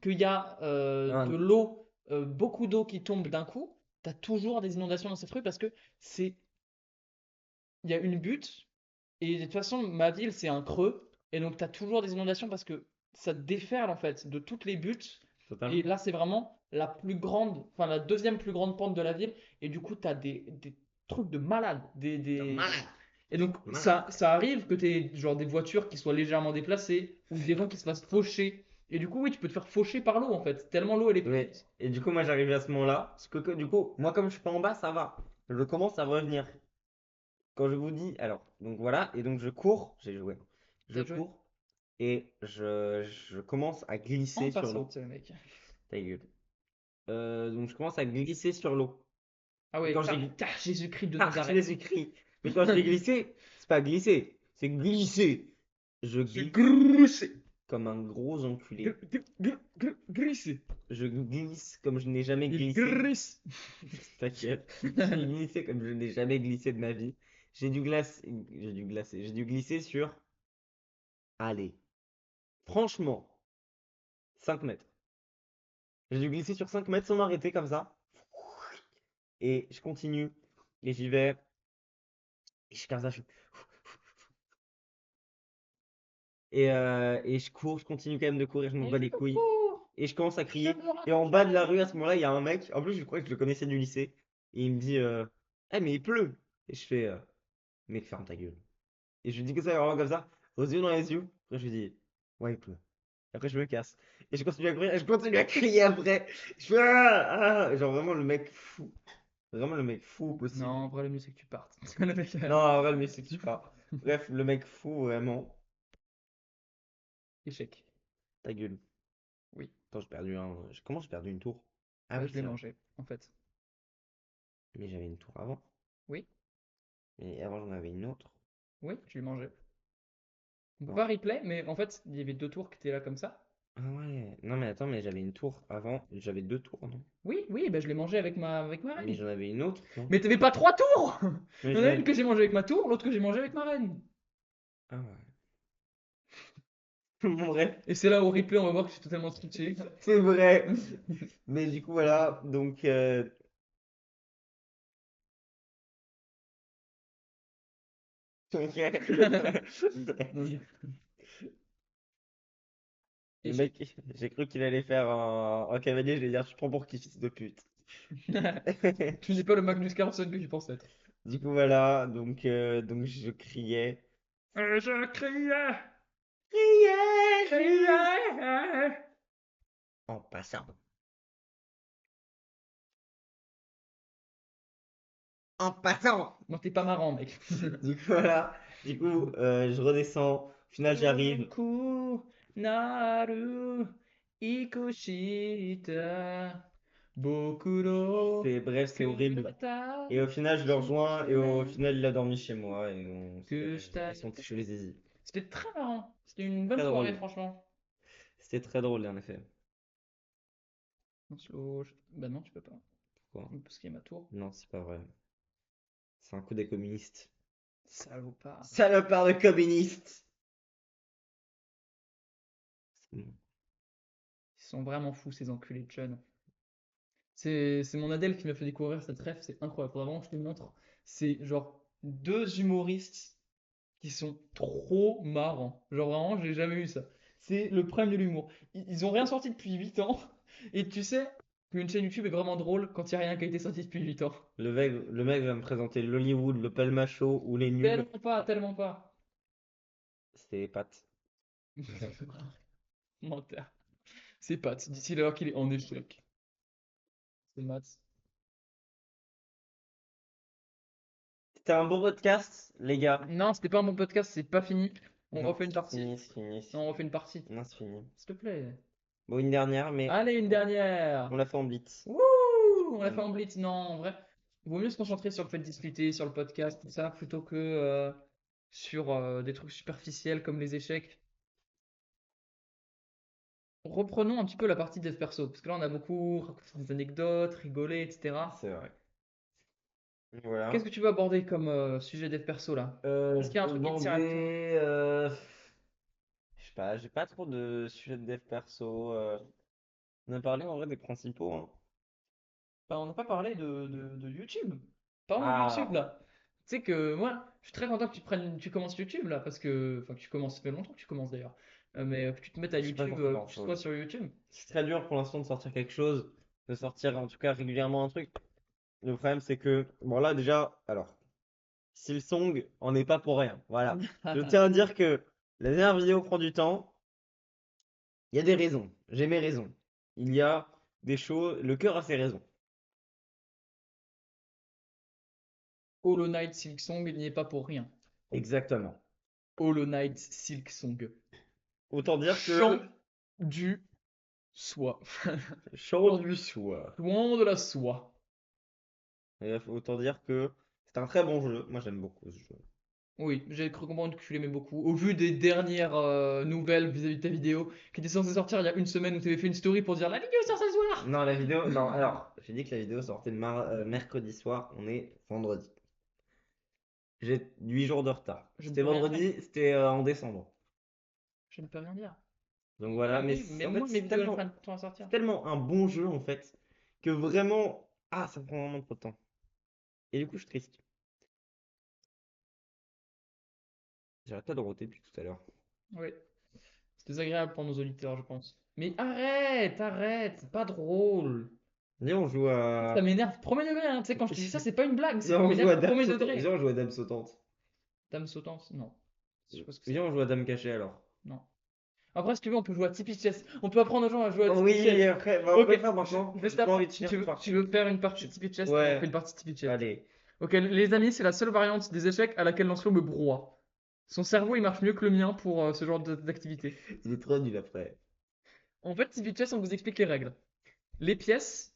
qu'il y a de
Un-
l'eau, beaucoup d'eau qui tombe d'un coup, tu as toujours des inondations dans cette rue parce que c'est, il y a une butte. Et de toute façon, ma ville, c'est un creux. Et donc, tu as toujours des inondations parce que ça déferle en fait de toutes les buttes. Et
Totalement.
là, c'est vraiment la plus grande, enfin la deuxième plus grande pente de la ville. Et du coup, tu as des trucs de malade.
Malade.
Et donc, ça,
Malade.
ça arrive que tu aies genre des voitures qui soient légèrement déplacées ou des gens qui se fassent faucher. Et du coup, oui, tu peux te faire faucher par l'eau en fait. Tellement l'eau, elle est
Oui.
petite.
Et du coup, moi, j'arrive à ce moment-là. Parce que du coup, moi, comme je suis pas en bas, ça va. Je commence à revenir. Quand je vous dis, alors, donc voilà, et donc je cours, j'ai joué. Je
Bien joué.
cours et je commence à glisser
En
sur
passant,
l'eau.
c'est le mec.
Ta gueule. Donc je commence à glisser sur l'eau.
Ah
Et
ouais,
quand
Jésus-Christ de
ah,
Nazareth.
Jésus-Christ. Mais quand je dis glisser, c'est pas glisser, c'est glisser. Je
C'est
glisse
grissé.
comme un gros enculé.
Grissé.
Je glisse comme je n'ai jamais
Il
glissé.
grisse.
T'inquiète. J'ai glissé comme je n'ai jamais glissé de ma vie. J'ai dû glisser sur, allez, franchement, 5 mètres. J'ai dû glisser sur 5 mètres sans m'arrêter comme ça. Et je continue. Et j'y vais. Et je suis comme ça. Et je cours, je continue quand même de courir, je m'en
Et
bats
je
les couilles.
cours.
Et je commence à
Je
crier.
me
Et en bas de la rue, à
rappelle.
ce moment-là, il y a un mec. En plus, je crois que je le connaissais du lycée. Et il me dit eh, mais il pleut. Et je fais mec, ferme ta gueule. Et je lui dis que ça, vraiment comme ça, aux yeux dans les yeux. Après, je lui dis ouais, il pleut. Après, je me casse. Et je continue à courir. Et je continue à crier après. Je fais genre vraiment le mec fou. Vraiment le mec fou
Non,
possible.
en vrai, le mieux c'est que tu partes. Le mec,
Non, en vrai, mais c'est que tu pars. Bref, le mec fou, vraiment.
échec.
Ta gueule.
Oui.
Attends, j'ai perdu un. Comment j'ai perdu une tour? Ah
Bah,
oui,
je l'ai
c'est vrai.
mangé, en fait.
Mais j'avais une tour avant.
Oui,
Et avant, j'en avais une autre.
oui, je l'ai mangé. On peut
Non.
pas replay, mais en fait, il y avait deux tours qui étaient là comme ça.
Ah ouais. Non, mais attends, mais j'avais une tour avant. J'avais 2 tours, non?
Oui, oui, bah, je l'ai mangé avec ma
Mais
reine.
j'en avais une autre, non?
Mais t'avais pas trois tours!
Mais
Il y en
j'en
a une
avais.
que j'ai mangée avec ma tour, l'autre que j'ai mangée avec ma reine.
Ah ouais. Bon, bref,
Et c'est là au replay, on va voir que je suis totalement switché.
c'est vrai. Mais du coup, voilà. Donc,
Donc,
le
et
mec, j'ai cru qu'il allait faire un cavalier. Je vais dire, tu prends pour qui, fils de pute.
tu n'es pas le Magnus Carlsen que tu penses être.
Du coup, voilà. Donc je criais.
Et je criais,
Criais, criais.
criais.
En passant. En passant.
Bon, t'es pas marrant, mec.
Du coup, voilà. Du coup, je redescends. Au final, j'arrive.
Toku naru ikushita bokuro
Bref, c'est horrible.
kurata
Et au final, je le rejoins. Et au
shite
final, il a dormi chez moi. Et ils sont
kushita.
chez les zizi.
C'était très marrant. C'était une bonne
Très
soirée,
drôle.
franchement.
C'était très drôle, en effet.
En slow, bah non, tu peux pas.
Pourquoi?
Parce qu'il y a ma tour.
Non, c'est pas vrai. C'est un coup des communistes.
Salopard.
Salopard de communistes! C'est bon.
Ils sont vraiment fous, ces enculés de jeunes. C'est mon Adèle qui m'a fait découvrir cette ref, c'est incroyable. Faudra vraiment que je te le montre. C'est genre deux humoristes qui sont trop marrants. Genre vraiment, j'ai jamais vu ça. C'est le prime de l'humour. Ils ont rien sorti depuis 8 ans. Et tu sais qu'une chaîne YouTube est vraiment drôle quand il n'y a rien qui a été sorti depuis 8 ans.
Le mec va me présenter l'Hollywood, le Palma Show ou les nuls.
Tellement pas, tellement pas.
C'était les pattes.
Menteur. C'est Pat. D'ici l'heure qu'il est en échec. C'est Matt.
C'était un bon podcast, les gars.
Non, c'était pas un bon podcast, c'est pas fini. On
Non,
refait une
c'est
partie.
fini, c'est fini, c'est
Non, on
fini.
refait une partie.
Non, c'est fini.
S'il te plaît.
Bon, une dernière, mais
Allez, une dernière.
on l'a fait en blitz.
Wouh! On l'a fait en blitz. Non, en vrai, vaut mieux se concentrer sur le fait de discuter, sur le podcast, tout ça, plutôt que sur des trucs superficiels comme les échecs. Reprenons un petit peu la partie dev perso, parce que là, on a beaucoup raconté des anecdotes, rigolé, etc.
C'est vrai. Voilà.
Qu'est-ce que tu veux aborder comme sujet dev perso là? Est-ce
Je
qu'il y a un
peux
truc qui te tient à cœur?
demander. Je sais pas, j'ai pas trop de sujets de dev perso. On a parlé en vrai des principaux, hein.
Bah, on n'a pas parlé de YouTube. Parlons de YouTube
Ah,
là. Tu sais que moi, je suis très content que tu commences YouTube là, parce que, enfin, que tu commences, ça fait longtemps que tu commences d'ailleurs, mais que tu te mettes à
je sais pas
YouTube,
sorti
que tu sois
grand-chose.
sur YouTube.
C'est très dur pour l'instant de sortir quelque chose, de sortir en tout cas régulièrement un truc. Le problème, c'est que, bon là déjà, alors, Silsong en est pas pour rien. Voilà. Je tiens à dire que la dernière vidéo prend du temps. Il y a des raisons. J'ai mes raisons. Il y a des choses. Le cœur a ses raisons.
Hollow Knight Silksong n'y est pas pour rien.
Exactement.
Hollow Knight Silksong.
Autant dire
Chant
que.
du soie.
Chant du soir.
Chant de la soie.
Et autant dire que c'est un très bon jeu. Moi, j'aime beaucoup ce jeu.
Oui, j'ai cru comprendre que tu l'aimais beaucoup. Au vu des dernières nouvelles vis-à-vis de ta vidéo, qui était censée sortir il y a une semaine où tu avais fait une story pour dire la vidéo sort ce soir.
Non, la vidéo. Non, alors, j'ai dit que la vidéo sortait mercredi soir. On est vendredi. J'ai 8 jours de retard.
Je ne
C'était
peux rien dire.
vendredi, c'était en décembre.
Je ne peux rien dire.
Donc voilà, mais
Oui, mais
en
moi,
fait,
mes vidéos, elles prennent du temps à sortir.
c'est tellement un bon jeu en fait que vraiment, ah, ça prend vraiment trop de temps. Et du coup, je suis triste. J'arrête pas de roter depuis tout à l'heure.
Oui, c'est désagréable pour nos auditeurs, je pense. Mais arrête, arrête, c'est pas drôle.
Viens, on joue
Ça
à.
m'énerve premier degré, hein. Tu sais, quand je te dis ça, c'est pas une blague, c'est
Viens,
ça
on joue à
m'énerve
Dame
premier
sautante.
degré.
Viens, on joue à Dame sautante.
Dame sautante, non. Je sais pas ce que c'est.
Viens, on joue à Dame cachée alors.
Non. Après, si tu veux, on peut jouer à Tipeee Chess. On peut apprendre aux gens à jouer à Tipeee
Oui,
Chess.
après, bah, on
Ok,
peut le faire maintenant.
juste
J'ai pas
après.
envie de finir cette
Tu
partie.
veux faire une partie de Tipeee Chess? On fait
Ouais,
une partie de Tipeee Chess.
allez.
Ok, les amis, c'est la seule variante des échecs à laquelle Lancelot me broie. Son cerveau, il marche mieux que le mien pour ce genre d'activité.
Il est trop nul après.
En fait, Tipeee Chess, on vous explique les règles. Les pièces,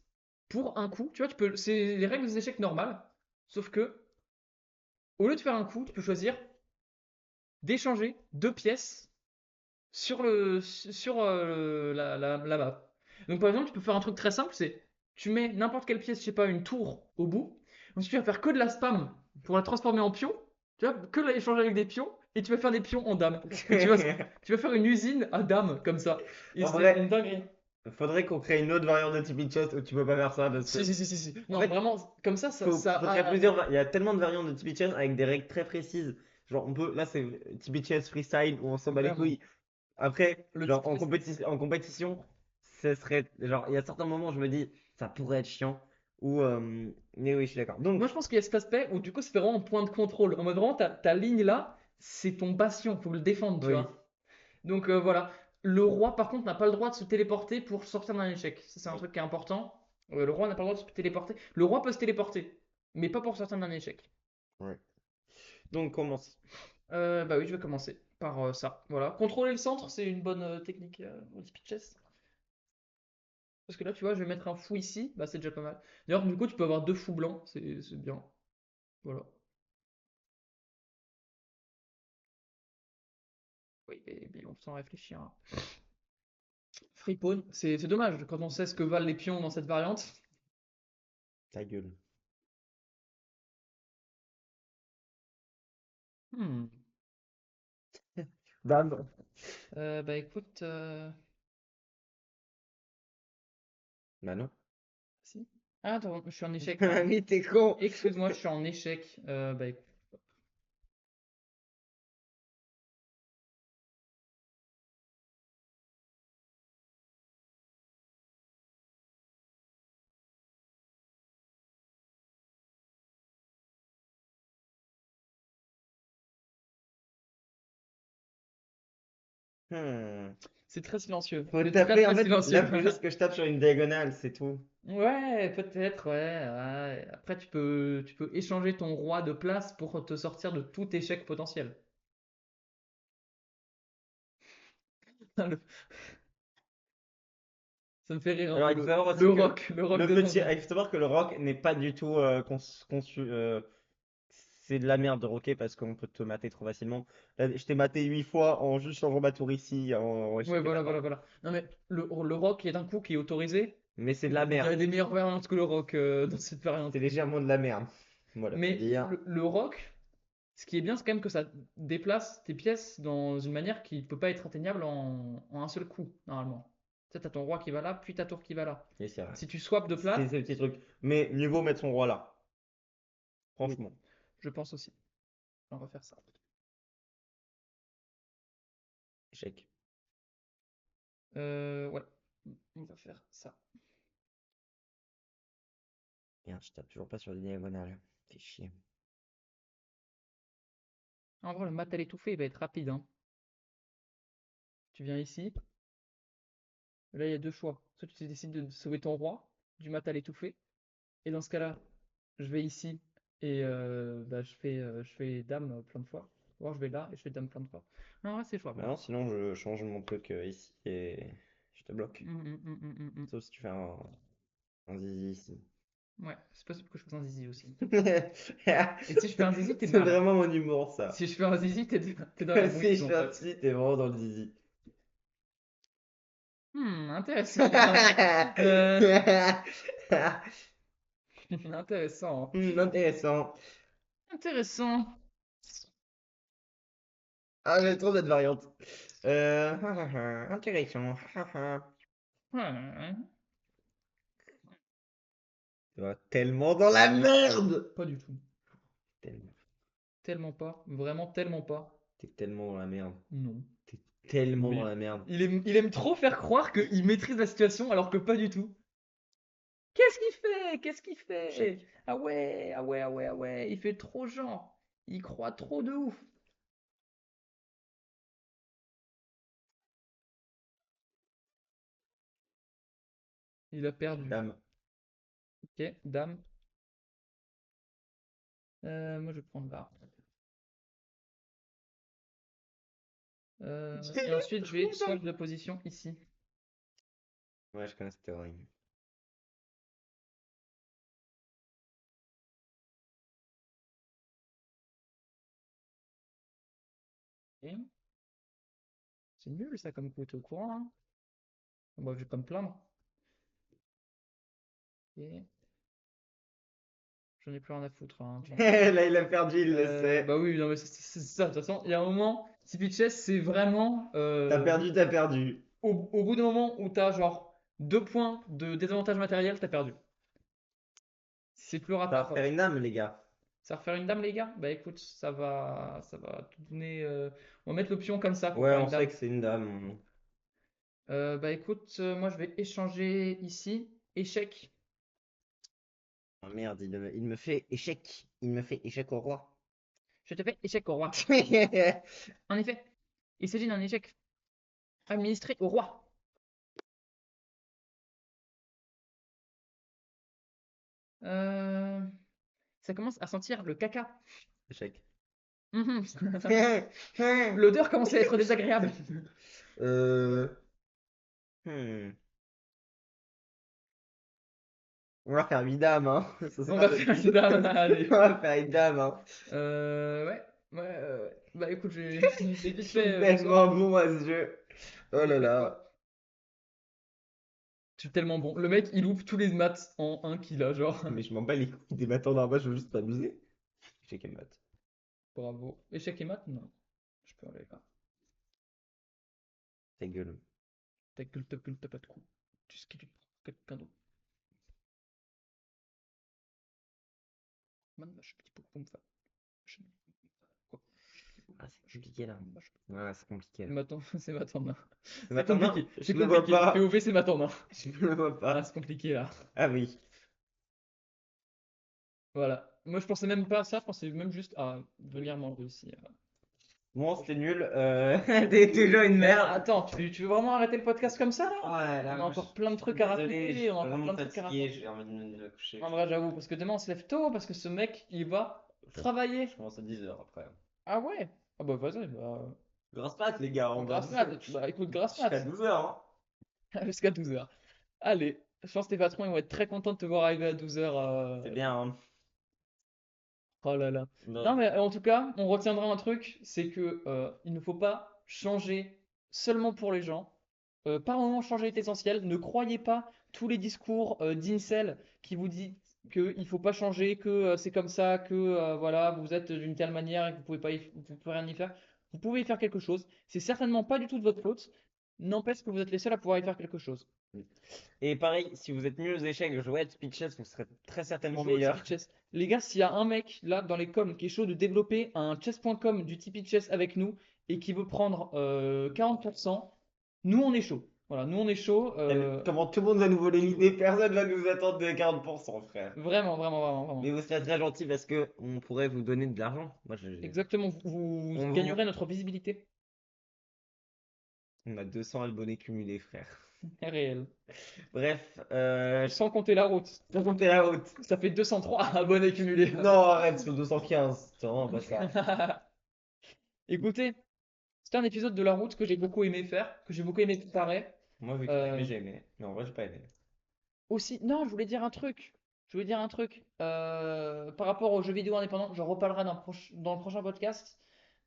pour un coup, tu vois, c'est les règles des échecs normales. Sauf que, au lieu de faire un coup, tu peux choisir d'échanger deux pièces sur la map. Donc par exemple, tu peux faire un truc très simple, c'est tu mets n'importe quelle pièce, je sais pas, une tour au bout. Ensuite, tu vas faire que de la spam pour la transformer en pion. Tu vois, que échanger avec des pions. et tu vas faire des pions en dame. Et tu vas faire une usine à dames comme ça. Et
En
c'est
vrai,
une dinguerie.
faudrait qu'on crée une autre variante de Tipeee Chess où tu peux pas faire ça parce que.
Si, si, si, si, si.
En
Non,
fait,
vraiment, comme ça,
faudrait il y a tellement de variantes de Tipeee Chess avec des règles très précises. Genre, on peut. Là, c'est Tipeee Chess freestyle où on s'en bat les
Vraiment.
couilles. Après,
Le
genre,
titre,
en compétition, ce serait. Genre, il y a certains moments où je me dis, ça pourrait être chiant. Ou. Mais oui, je suis d'accord.
moi,
Donc,
je pense qu'il y a cet aspect où du coup, c'est vraiment un point de contrôle. En mode vraiment, ta ligne là, c'est ton bastion, faut le défendre, tu
oui.
vois. Donc voilà. Le roi, par contre, n'a pas le droit de se téléporter pour sortir d'un échec. Ça, c'est un truc qui est important. Le roi n'a pas le droit de se téléporter. Le roi peut se téléporter, mais pas pour sortir d'un échec.
Ouais. Donc, commence.
Bah oui, je vais commencer par ça. Voilà. Contrôler le centre, c'est une bonne technique au speed chess. Parce que là, tu vois, je vais mettre un fou ici, bah c'est déjà pas mal. D'ailleurs, du coup, tu peux avoir deux fous blancs, c'est bien. Voilà. Oui, mais on s'en réfléchir, hein. Free pawn, c'est dommage quand on sait ce que valent les pions dans cette variante.
Ta gueule.
Hmm.
Dame.
Bah écoute,
Bah non.
si. Ah, attends, je suis en échec,
Ah
pardon.
oui, t'es con.
Excuse-moi, je suis en échec. Bah écoute.
Hmm.
C'est très silencieux.
Faut
C'est très
taper, en
très
fait,
silencieux.
là, faut juste que je tape sur une diagonale, c'est tout.
Ouais, peut-être, ouais, ouais. Après, tu peux échanger ton roi de place pour te sortir de tout échec potentiel. Le- Ça me fait rire un
Alors,
peu
il faut savoir aussi que
le rock
le
de
petit.
Zinzin.
Il faut savoir que le rock n'est pas du tout conçu. C'est de la merde de rocker parce qu'on peut te mater trop facilement. Là, je t'ai maté 8 fois en juste changeant ma tour ici, en
Ouais,
échec et
voilà,
d'accord.
voilà, voilà. Non, mais le rock est un coup qui est autorisé.
Mais c'est de la
Il y
merde.
a des meilleures variantes que le rock dans cette
C'est
variante.
légèrement de la merde. Voilà, faut
Mais
dire.
le rock, ce qui est bien, c'est quand même que ça déplace tes pièces dans une manière qui ne peut pas être atteignable en un seul coup, normalement. Tu sais, t'as ton roi qui va là, puis ta tour qui va là.
Et c'est vrai.
Si tu swaps de place,
C'est ces petits trucs. Mais mieux vaut mettre son roi là.
oui,
Franchement.
je pense aussi. On va faire ça.
Échec.
Ouais, on va faire ça.
Merde, je tape toujours pas sur les diagonales. Fais chier.
En vrai, le mat à l'étouffée, il va être rapide, hein. Tu viens ici. Là, il y a deux choix. Soit tu décides de sauver ton roi du mat à l'étouffée. Et dans ce cas-là, je vais ici et bah, je fais dame plein de fois. Ou alors je vais là et je fais dame plein de fois. Non, ouais, c'est jouable,
Bah
hein.
non, sinon je change mon truc ici et je te bloque.
Mm.
Sauf si tu fais un zizi ici.
Ouais, c'est possible que je fasse un zizi aussi. Et si je fais un zizi, t'es
C'est
mal.
vraiment mon humour, ça.
Si je fais un zizi, t'es dans la
Si
mouise
je
en
fais un
fait.
petit, t'es vraiment dans le zizi.
Intéressant. Euh, intéressant, hein.
Intéressant.
Intéressant.
Ah, j'ai trop cette variante. Intéressant.
Ouais,
Tu vas tellement dans la merde.
pas du tout.
Tellement.
Tellement pas. Vraiment tellement pas.
T'es tellement dans la merde.
Non.
T'es tellement dans
Mais
la merde.
il aime trop faire croire qu'il maîtrise la situation alors que pas du tout. Qu'est-ce qu'il fait? Qu'est-ce qu'il fait?
Échec.
Ah ouais, ah ouais, ah ouais, ah ouais. Il fait trop genre. Il croit trop de ouf. Il a perdu.
Dame.
Ok, dame. Moi, je vais prendre là. Et ensuite, je vais swap de position ici.
Ouais, je connais cette théorie.
Ok. C'est nul ça comme coup, t'es au courant, hein? Bon, je vais pas me plaindre. Ok. J'en ai plus rien à foutre, hein.
Là, il a perdu, il le sait.
Bah oui, non, mais c'est ça. De toute façon, il y a un moment, Tipeee Chess, c'est vraiment.
T'as perdu, t'as perdu.
Au bout d'un moment où t'as genre 2 points de désavantage matériel, t'as perdu. C'est plus
Ça va
rapide.
refaire une âme, les gars.
Ça va refaire une dame, les gars? Bah écoute, ça va tout donner. On va mettre l'option comme ça pour
Ouais,
faire
on
une dame.
sait que c'est une dame.
Bah écoute, moi je vais échanger ici. Échec.
Oh merde, il me fait échec. Il me fait échec au roi.
Je te fais échec au roi. En effet, il s'agit d'un échec administré au roi. Euh, Ça commence à sentir le caca.
Échec.
Mhm. L'odeur commence à être désagréable.
Euh... hmm. On va faire une dame, hein. Ce
On
sera
va
le
faire
but.
une dame,
On
allez.
va faire une dame, hein.
Ouais, ouais. Bah écoute, j'ai
Je
vite
suis
fait
tellement bon à ce jeu. Oh
J'ai
là
fait
là.
quoi? Je suis tellement bon. Le mec, il loupe tous les maths en un qu'il a, genre.
Mais je m'en bats les couilles des maths en bas, je veux juste t'amuser. Échec et maths.
Bravo. Échec et maths? Non. Je peux aller là.
Ta gueule.
Ta gueule, t'as pas de coup. Tu sais qui tu prends quelqu'un d'autre. Man, bah, je suis petit peu comme ça. Je- Quoi?
Ah, c'est compliqué là.
Bah,
Ouais, c'est compliqué
C'est
là.
ma tendance, c'est ma tendance.
C'est
C'est
maintenant?
compliqué, c'est
Je le vois
compliqué.
pas.
POV, c'est ma tendance.
Je ne le vois
Ah,
pas.
c'est compliqué là.
Ah oui.
Voilà. Moi, je pensais même pas à ça, je pensais même juste à venir manger aussi.
Bon, c'était nul. T'es toujours une
Mais
merde.
attends, tu veux vraiment arrêter le podcast comme ça là?
Ouais,
On
là,
a
moi,
encore
je
plein de
suis
trucs à
désolé, je
raconter,
suis
on a encore
vraiment
plein de trucs à
fatigué,
raconter.
j'ai envie de me coucher.
En vrai, j'avoue, parce que demain on se lève tôt, parce que ce mec, il va travailler.
Je commence à 10h après.
Ah ouais? Ah bah vas-y, bah.
Grosse mat, les gars, on va
Grasse mat. Bah écoute, grasse
jusqu'à
mat.
12h.
Jusqu'à 12h. Allez, je pense que tes patrons, ils vont être très contents de te voir arriver à 12h.
C'est bien, hein.
Oh là là.
Bon.
Non, mais en tout cas, on retiendra un truc, c'est que il ne faut pas changer seulement pour les gens. Par moment, changer est essentiel. Ne croyez pas tous les discours d'Incel qui vous disent qu'il ne faut pas changer, que c'est comme ça, que voilà, vous êtes d'une telle manière et que vous pouvez pas vous pouvez rien y faire. Vous pouvez y faire quelque chose. C'est certainement pas du tout de votre faute. N'empêche que vous êtes les seuls à pouvoir y faire quelque chose.
Et pareil, si vous êtes mieux aux échecs, jouez à Speeches, vous serez très certainement
Jouer au
meilleur.
Tipeee Chess. Les gars, s'il y a un mec là dans les coms qui est chaud de développer un chess.com du Tipeee Chess avec nous et qui veut prendre 40%, nous on est chaud. Voilà, nous on est chaud.
Comment tout le monde va nous voler l'idée, personne va nous attendre de 40%, frère.
Vraiment, vraiment, vraiment,
Mais
vraiment.
vous serez très gentil parce que on pourrait vous donner de l'argent. Moi,
Exactement, vous
on,
gagnerez notre visibilité
on a 200 abonnés cumulés, frère.
réelle.
Bref,
Sans compter la route.
pour compter la route.
Ça fait 203 abonnés cumulés.
Non, arrête, sur 215. C'est vraiment pas ça.
Écoutez, c'était un épisode de la route que j'ai beaucoup aimé faire, que j'ai beaucoup aimé préparer.
Moi, vu que t'as aimé,
Euh,
j'ai aimé. Mais en vrai, j'ai pas aimé.
Aussi, non, je voulais dire un truc. Je voulais dire un truc. Par rapport aux jeux vidéo indépendants, j'en reparlerai dans le prochain podcast.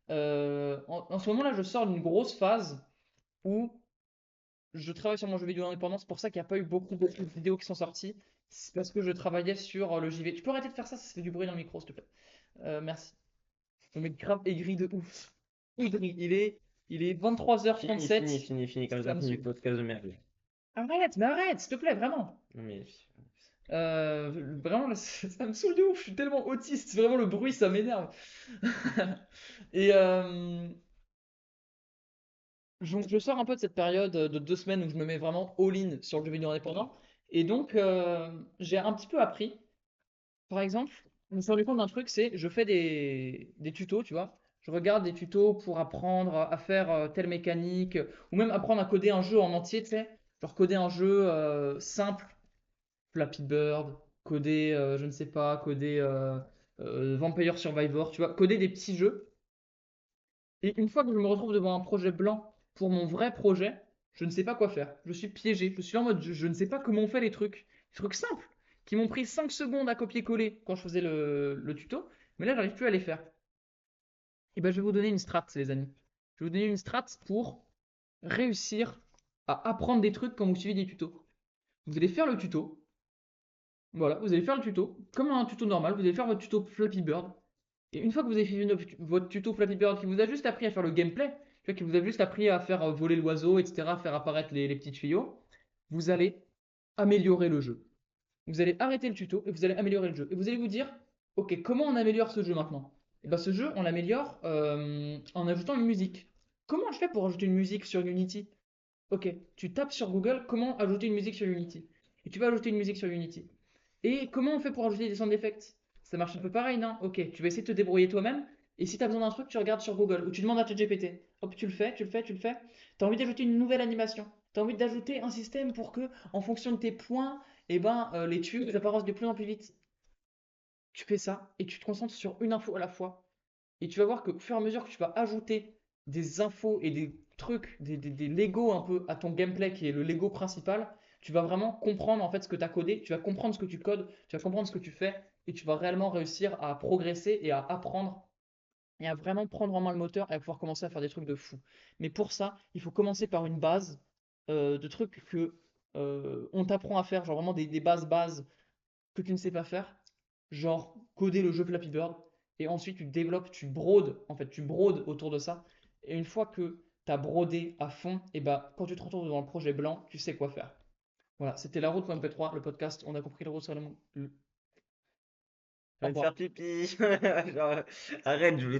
En ce moment-là, je sors d'une grosse phase où je travaille sur mon jeu vidéo indépendant. C'est pour ça qu'il n'y a pas eu beaucoup de jeux vidéo qui sont sortis. C'est parce que je travaillais sur le JV. Tu peux arrêter de faire ça, ça fait du bruit dans le micro, s'il te plaît. Merci. Le mec grave aigri de ouf. Aigri. Il est
Fini,
23h37.
fini, fini, fini, comme ça,
Ça me
fini le
saoule.
podcast de merde.
Arrête, mais arrête, s'il te plaît, vraiment.
Non, mais.
Vraiment, là, ça me saoule de ouf, je suis tellement autiste, vraiment le bruit, ça m'énerve. Et donc, je sors un peu de cette période de 2 semaines où je me mets vraiment all-in sur le jeu vidéo indépendant. Et donc, j'ai un petit peu appris. Par exemple, je me suis rendu compte d'un truc, c'est je fais des tutos, tu vois. Je regarde des tutos pour apprendre à faire telle mécanique, ou même apprendre à coder un jeu en entier, tu sais. Genre coder un jeu simple, Flappy Bird, coder, je ne sais pas, coder Vampire Survivor, tu vois, coder des petits jeux. Et une fois que je me retrouve devant un projet blanc pour mon vrai projet, je ne sais pas quoi faire. Je suis piégé. Je suis en mode, je ne sais pas comment on fait les trucs. Des trucs simples, qui m'ont pris 5 secondes à copier-coller quand je faisais le tuto. Mais là, j'arrive plus à les faire. Et ben, je vais vous donner une strat, les amis. Je vais vous donner une strat pour réussir à apprendre des trucs quand vous suivez des tutos. Vous allez faire le tuto. Voilà, vous allez faire le tuto, comme un tuto normal, vous allez faire votre tuto Flappy Bird. Et une fois que vous avez fini votre tuto Flappy Bird, qui vous a juste appris à faire le gameplay, tu vois, qui vous a juste appris à faire voler l'oiseau, etc., faire apparaître les petits tuyaux, vous allez améliorer le jeu. Vous allez arrêter le tuto et vous allez améliorer le jeu. Et vous allez vous dire, ok, comment on améliore ce jeu maintenant? Et ben ce jeu, on l'améliore en ajoutant une musique. Comment je fais pour ajouter une musique sur Unity? Ok, tu tapes sur Google comment ajouter une musique sur Unity. Et tu vas ajouter une musique sur Unity. Et comment on fait pour ajouter des sound effects? Ça marche un peu pareil, non? Ok, tu vas essayer de te débrouiller toi-même. Et si tu as besoin d'un truc, tu regardes sur Google ou tu demandes à ChatGPT. Hop, tu le fais, tu le fais, tu le fais. Tu as envie d'ajouter une nouvelle animation. Tu as envie d'ajouter un système pour que, en fonction de tes points, les tuyaux apparaissent de plus en plus vite. Tu fais ça et tu te concentres sur une info à la fois. Et tu vas voir que au fur et à mesure que tu vas ajouter des infos et des trucs, des Lego un peu à ton gameplay qui est le Lego principal, tu vas vraiment comprendre en fait ce que tu as codé, tu vas comprendre ce que tu codes, tu vas comprendre ce que tu fais et tu vas réellement réussir à progresser et à apprendre et à vraiment prendre en main le moteur et à pouvoir commencer à faire des trucs de fou. Mais pour ça, il faut commencer par une base de trucs que on t'apprend à faire, genre vraiment des bases que tu ne sais pas faire, genre coder le jeu Flappy Bird, et ensuite tu développes, tu brodes, en fait, tu brodes autour de ça, et une fois que tu as brodé à fond, et bah quand tu te retrouves dans le projet blanc, tu sais quoi faire. Voilà, c'était La Route pour MP3, le podcast, on a compris la route sur le monde.
Je
Au
vais me
revoir.
faire pipi. Genre, arrête, je voulais